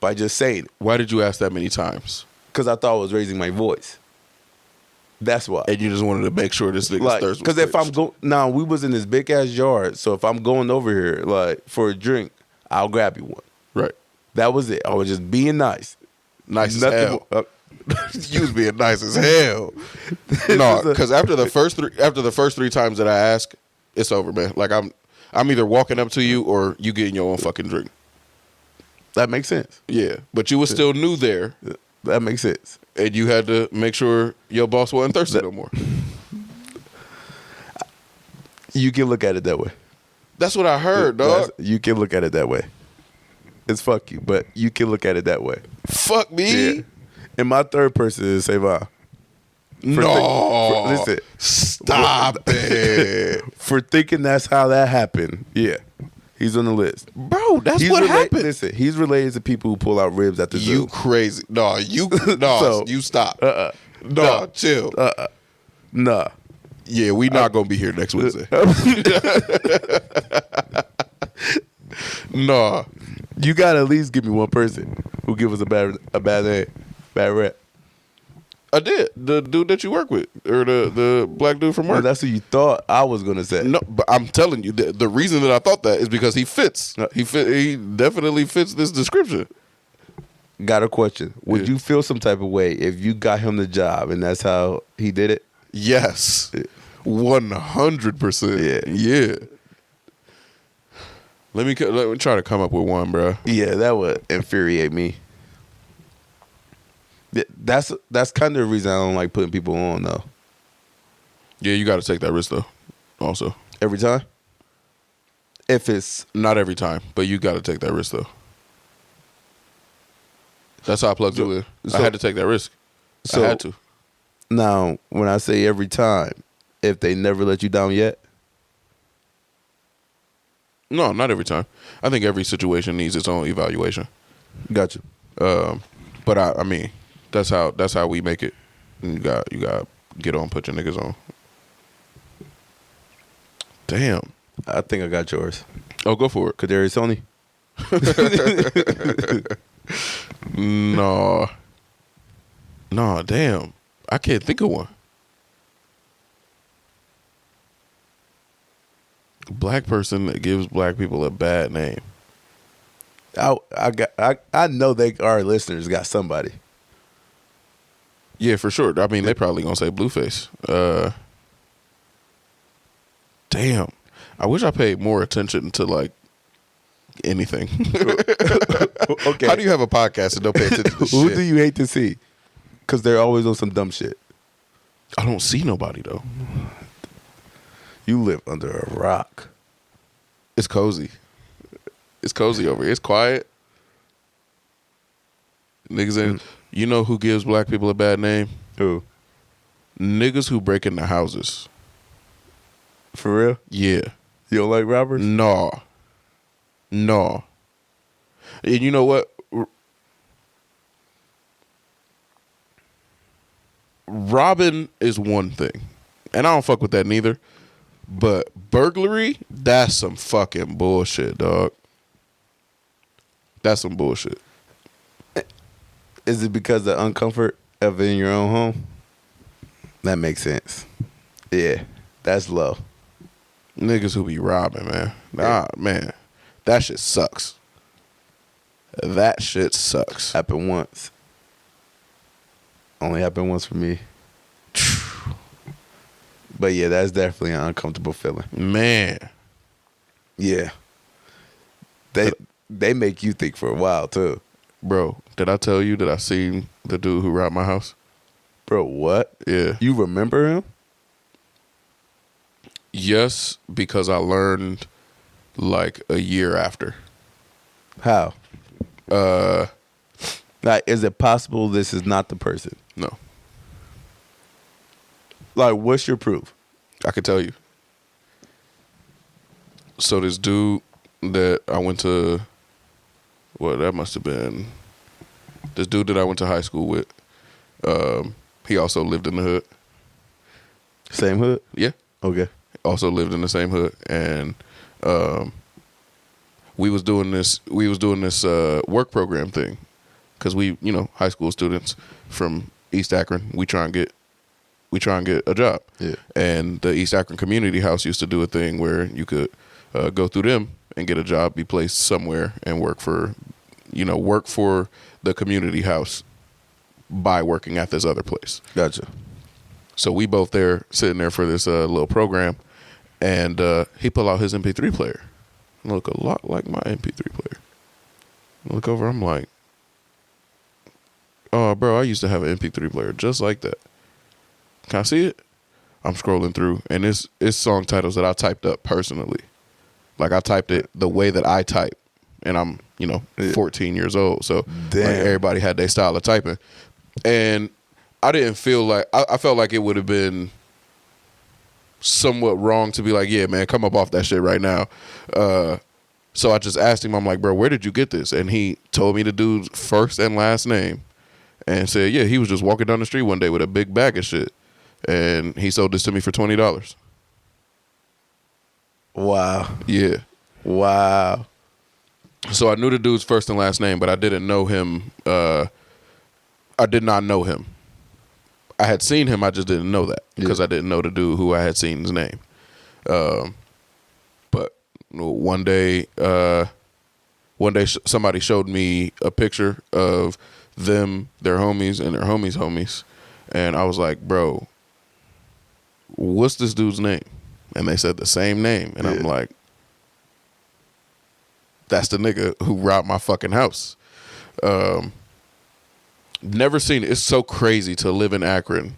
by just saying it. Why did you ask that many times? Because I thought I was raising my voice. That's why. And you just wanted to make sure this nigga's Like, thirst was because if I'm quenched. going, now we was in this big ass yard. So if I'm going over here, like for a drink, I'll grab you one. Right. That was it. I was just being nice. Nice as Nothing hell. more- You was being nice as hell. No, because after the first three times that I ask, it's over, man. Like I'm either walking up to you or you getting your own fucking drink. That makes sense. Yeah, but you was still new there, That makes sense. and you had to make sure your boss wasn't thirsty no more. You can look at it that way. That's what I heard, dog. You can look at it that way. It's fuck you, but you can look at it that way. Fuck me. Yeah. And my third person is Savon. No. Listen. Stop it. For thinking that's how that happened. Yeah. He's on the list. Bro, that's what happened. Listen, he's related to people who pull out ribs at the zoo. You crazy. No, you So, you stop. No. No, chill. Nah. Yeah, we not gonna be here next Wednesday. Nah. You gotta at least give me one person who give us a bad name, bad rep. I did. The dude that you work with, or the black dude from Well, work. that's what you thought I was gonna say. No, but I'm telling you, the reason that I thought that is because he fits. He definitely fits this description. Got a question. Would Yeah. you feel some type of way if you got him the job and that's how he did it? Yes, 100%. Yeah. Let me try to come up with one, bro. Yeah, that would infuriate me. That's kind of the reason I don't like putting people on though. Yeah, you got to take that risk though. Also, Every time. If it's not every time, but you got to take that risk though. That's how I plugged you in. I had to take that risk. I had to. Now, when I say every time, if they never let you down yet, No, not every time. I think every situation needs its own evaluation. gotcha. But I mean, that's how we make it. And you got get on, put your niggas on. Damn. I think I got yours. Oh, go for it. Kadarius Toney. No, damn. I can't think of one. Black person that gives black people a bad name. I know our listeners got somebody. Yeah, for sure. I mean, they probably gonna say Blueface. Damn. I wish I paid more attention to like anything. Okay. How do you have a podcast and don't pay attention to Who shit? do you hate to see? Because they're always on some dumb shit. I don't see nobody though. You live under a rock. It's cozy. It's cozy over here. It's quiet. Niggas ain't. You know who gives black people a bad name? Who? Niggas who break into houses. For real? Yeah. You don't like robbers? No. And you know what? Robbing is one thing. And I don't fuck with that neither. But burglary, that's some fucking bullshit, dog. That's some bullshit. Is it because of uncomfort of in your own home? That makes sense. Yeah, that's low. Niggas who be robbing, man. Nah, man. That shit sucks. That shit sucks. Happened once. Only happened once for me. But yeah, that's definitely an uncomfortable feeling. Man. Yeah. They make you think for a while too. Bro, did I tell you that I seen the dude who robbed my house? Bro, what? Yeah. You remember him? Yes, because I learned like a year after. How? Like, is it possible this is not the person? No, Like, what's your proof? I could tell you. So this dude that I went to, well, that must have been this dude that I went to high school with. He also lived in the hood. Same hood? Yeah, Okay. also lived in the same hood, and we was doing this work program thing, because we, high school students from East Akron, we try and get a job. Yeah. And the East Akron Community House used to do a thing where you could go through them and get a job, be placed somewhere, and work for the community house by working at this other place. Gotcha. So we both there, sitting there for this little program, and he pulled out his MP3 player. Look a lot like my MP3 player. I look over, I'm like, oh, bro, I used to have an MP3 player just like that. Can I see it? I'm scrolling through, and it's song titles that I typed up personally. Like, I typed it the way that I type, and I'm, 14 years old. So like, everybody had their style of typing. And I didn't feel like, I felt like it would have been somewhat wrong to be like, yeah, man, come up off that shit right now. So I just asked him, I'm like, bro, where did you get this? And he told me the dude's first and last name, and said, yeah, he was just walking down the street one day with a big bag of shit, and he sold this to me for $20. Wow. Yeah. Wow. So I knew the dude's first and last name, but I didn't know him. I did not know him. I had seen him, I just didn't know that, because I didn't know the dude who I had seen his name. But one day somebody showed me a picture of them, their homies, and their homies' homies, and I was like, bro, what's this dude's name? And they said the same name, and I'm like, that's the nigga who robbed my fucking house. Never seen it. It's so crazy to live in Akron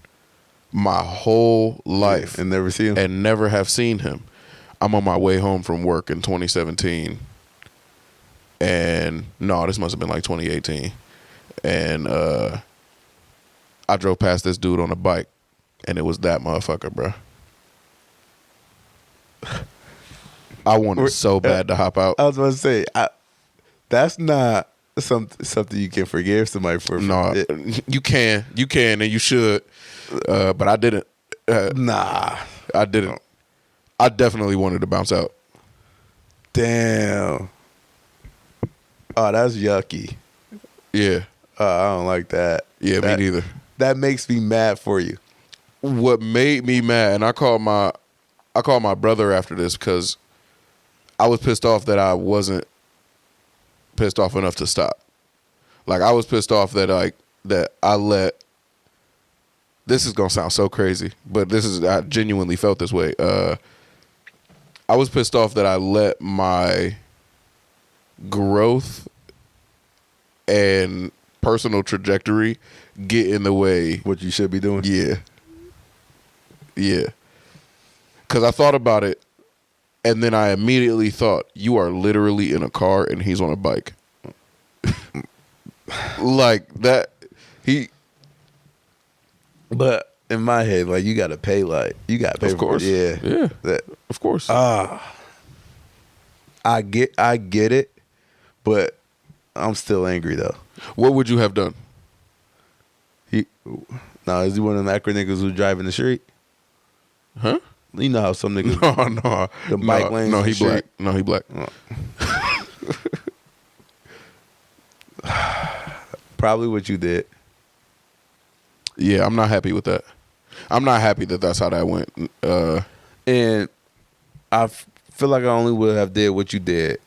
my whole life and never see him, and never have seen him. I'm on my way home from work in 2017, and no, this must have been like 2018, and I drove past this dude on a bike, and it was that motherfucker, bro. I wanted so bad to hop out. I was about to say, that's not something you can forgive somebody for. No, you can, and you should, but I didn't. Nah, I didn't. I definitely wanted to bounce out. Damn. Oh, that's yucky. Yeah. I don't like that. Yeah, me neither. That makes me mad for you. What made me mad, and I called my brother after this, because I was pissed off that I wasn't pissed off enough to stop. Like, I was pissed off that I let. This is gonna sound so crazy, but I genuinely felt this way. I was pissed off that I let my growth and personal trajectory get in the way. What you should be doing. Yeah. Because I thought about it, and then I immediately thought, you are literally in a car and he's on a bike. Like that, But in my head, like, you gotta pay. Of course. Yeah. Of course. I get it, but I'm still angry though. What would you have done? Is he one of them Akron niggas who drive in the street? Huh? You know how some niggas No. the bike lanes. No, in the he street? black. No, he black. Probably what you did. Yeah, I'm not happy with that. I'm not happy that that's how that went. And I feel like I only would have did what you did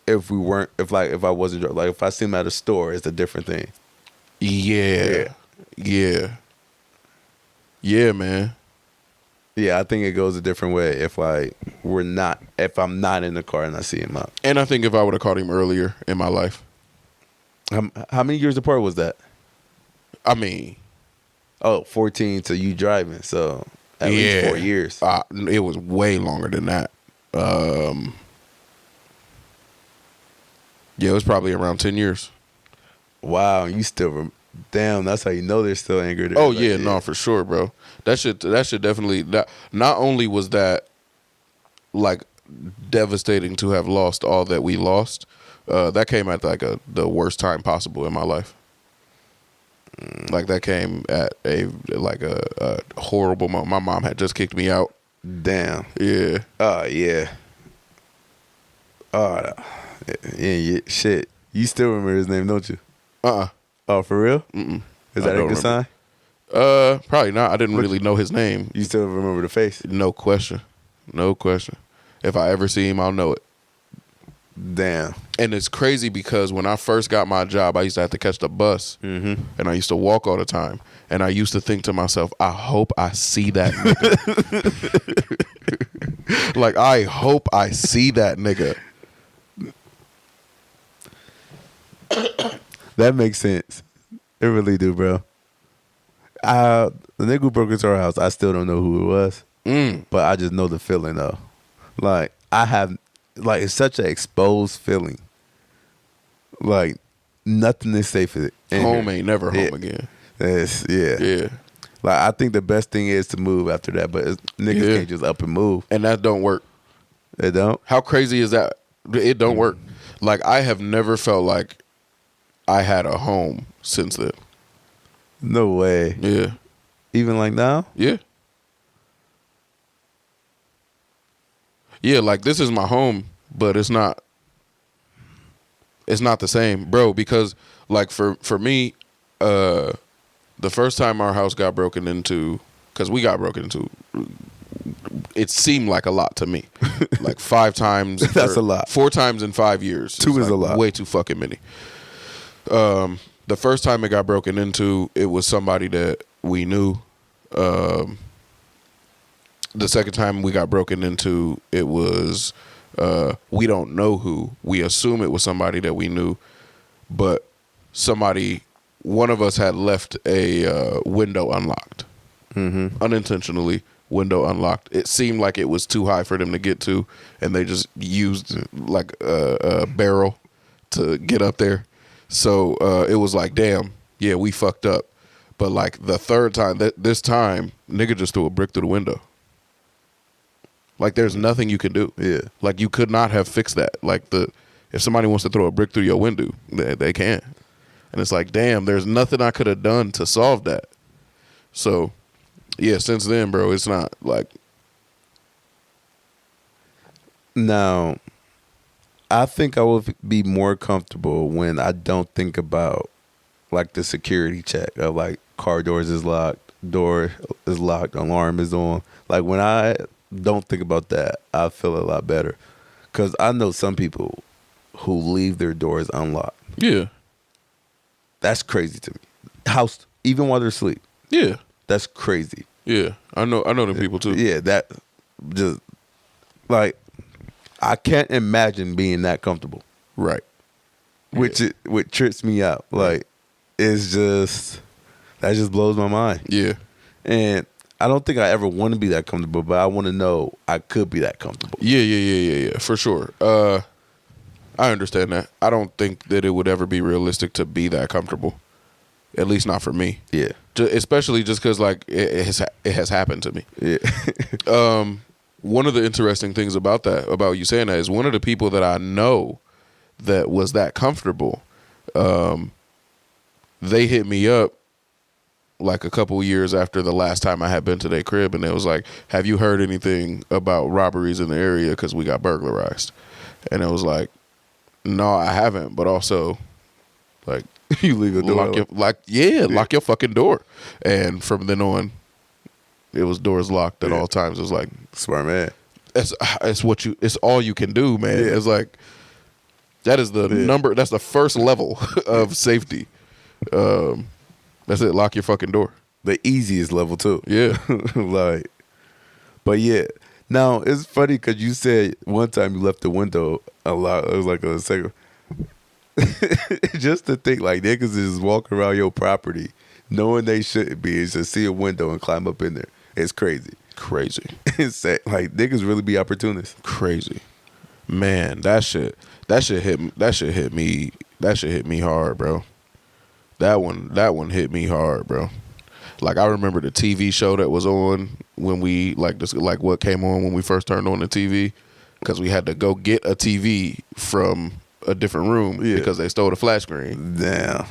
if I wasn't, like, if I see him at a store, it's a different thing. Yeah, man. Yeah, I think it goes a different way if I'm not in the car and I see him out. And I think if I would have caught him earlier in my life. How many years apart was that? I mean, 14 to you driving, so at least 4 years. It was way longer than that. Yeah, it was probably around 10 years. Wow, you still damn. That's how you know there's still anger there. Oh Like, yeah, no, for sure, bro. That should definitely. Not only was that like devastating to have lost all that we lost, that came at like the worst time possible in my life. Like that came at a horrible moment. My mom had just kicked me out. damn. Yeah. Yeah. Yeah. Shit. You still remember his name, don't you? Oh, for real? Mm-mm. Is that a good sign? Probably not. I didn't really know his name. You still remember the face? No question. No question. If I ever see him, I'll know it. Damn. And it's crazy because when I first got my job, I used to have to catch the bus, and I used to walk all the time. And I used to think to myself, I hope I see that nigga. Like, I hope I see that nigga. That makes sense. It really do, bro. The nigga who broke into our house, I still don't know who it was. But I just know the feeling, though. Like, it's such an exposed feeling. Like, nothing is safe in Home here. ain't never home again. Yeah. Like, I think the best thing is to move after that, but niggas can't just up and move. And that don't work. It don't? How crazy is that? It don't work. Like, I have never felt like I had a home since then. No way. Yeah. Even like now? Yeah. Yeah, like this is my home, but it's not the same, bro, because like for me, the first time our house got broken into, cuz we got broken into, it seemed like a lot to me. Like 5 times. That's a lot. 4 times in 5 years. 2 is like a lot. Way too fucking many. The first time it got broken into, it was somebody that we knew. The second time we got broken into, it was we don't know who. We assume it was somebody that we knew, but one of us had left a window unlocked. Unintentionally, window unlocked. It seemed like it was too high for them to get to, and they just used like a barrel to get up there. So it was like, damn, yeah, we fucked up. But like the third time, this time, nigga just threw a brick through the window. Like there's nothing you can do. Yeah. Like you could not have fixed that. Like if somebody wants to throw a brick through your window, they can. And it's like, damn, there's nothing I could have done to solve that. So, yeah, since then, bro, it's not like. Now, I think I will be more comfortable when I don't think about like the security check of like car doors is locked, door is locked, alarm is on. Like when I don't think about that, I feel a lot better. Because I know some people who leave their doors unlocked. Yeah. That's crazy to me. House, even while they're asleep. Yeah. That's crazy. Yeah. I know them people too. Yeah, that just like I can't imagine being that comfortable. Right. Which trips me out. Like it's just that just blows my mind. Yeah. And I don't think I ever want to be that comfortable, but I want to know I could be that comfortable. Yeah, for sure. I understand that. I don't think that it would ever be realistic to be that comfortable. At least not for me. Yeah. Especially just because like it has happened to me. Yeah. One of the interesting things about you saying that is one of the people that I know that was that comfortable, they hit me up like a couple years after the last time I had been to their crib, and it was like, have you heard anything about robberies in the area because we got burglarized? And it was like, no, I haven't, but also like You leave the door lock your fucking door. And from then on, it was doors locked at all times. It was like, smart man. It's all you can do, man. Yeah. It's like that is the number. That's the first level of safety. That's it. Lock your fucking door. The easiest level too. Yeah. Like, but yeah. Now it's funny because you said one time you left the window a lot. It was like a second. Just to think like niggas is walking around your property knowing they shouldn't be, is to see a window and climb up in there. It's crazy. Crazy. Insane. Like niggas really be opportunists. Crazy. Man, that shit hit me hard, bro. That one hit me hard, bro. Like I remember the TV show that was on when we like what came on when we first turned on the TV, because we had to go get a TV from a different room because they stole the flat screen. Damn.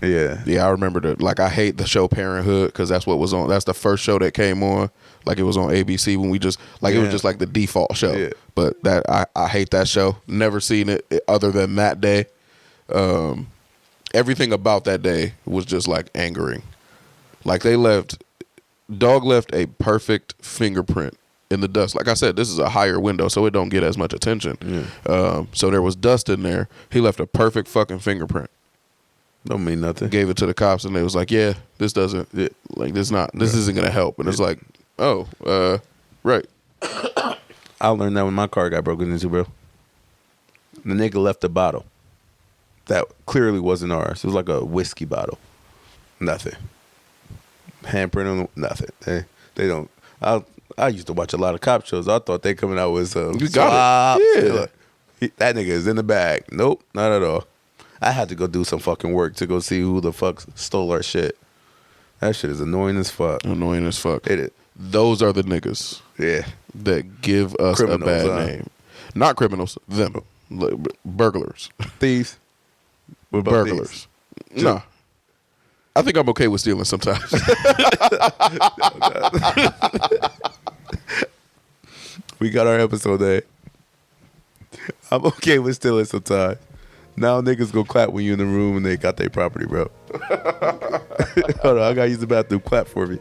Yeah. Yeah, I remember I hate the show Parenthood because that's what was on. That's the first show that came on. Like it was on ABC when we just it was just like the default show. Yeah. But that I hate that show. Never seen it other than that day. Everything about that day was just like angering. Like Dog left a perfect fingerprint in the dust. Like I said, this is a higher window, so it don't get as much attention. Yeah. So there was dust in there. He left a perfect fucking fingerprint. Don't mean nothing. Gave it to the cops, and they was like, "Yeah, this doesn't this isn't gonna help." And it's like, oh, right. I learned that when my car got broken into, bro. The nigga left a bottle that clearly wasn't ours. It was like a whiskey bottle. Nothing. Handprint on nothing. They don't. I used to watch a lot of cop shows. I thought they coming out with some. You got it. Yeah. Look, that nigga is in the bag. Nope, not at all. I had to go do some fucking work to go see who the fuck stole our shit. That shit is annoying as fuck. Annoying as fuck. It is. Those are the niggas. Yeah. That give us criminals, a bad name. Not criminals. Them. Burglars. Thieves. Burglars. No. I think I'm okay with stealing sometimes. We got our episode there. I'm okay with stealing sometimes. Now niggas go clap when you in the room and they got their property, bro. Hold on, I gotta use the bathroom. Clap for me.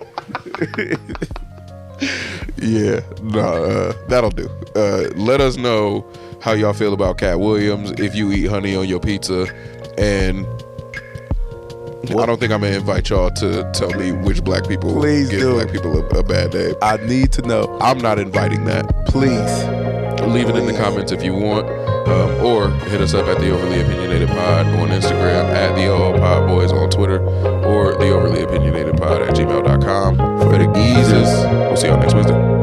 Yeah, no, that'll do. Let us know how y'all feel about Katt Williams, if you eat honey on your pizza, and I don't think I'm gonna invite y'all to tell me which black people give black people a bad day. I need to know. I'm not inviting that. Please. Leave it in the comments if you want, or hit us up at The Overly Opinionated Pod on Instagram, at The OO Pod Boys on Twitter, or The Overly Opinionated Pod at gmail.com. For the geezers, we'll see y'all next Wednesday.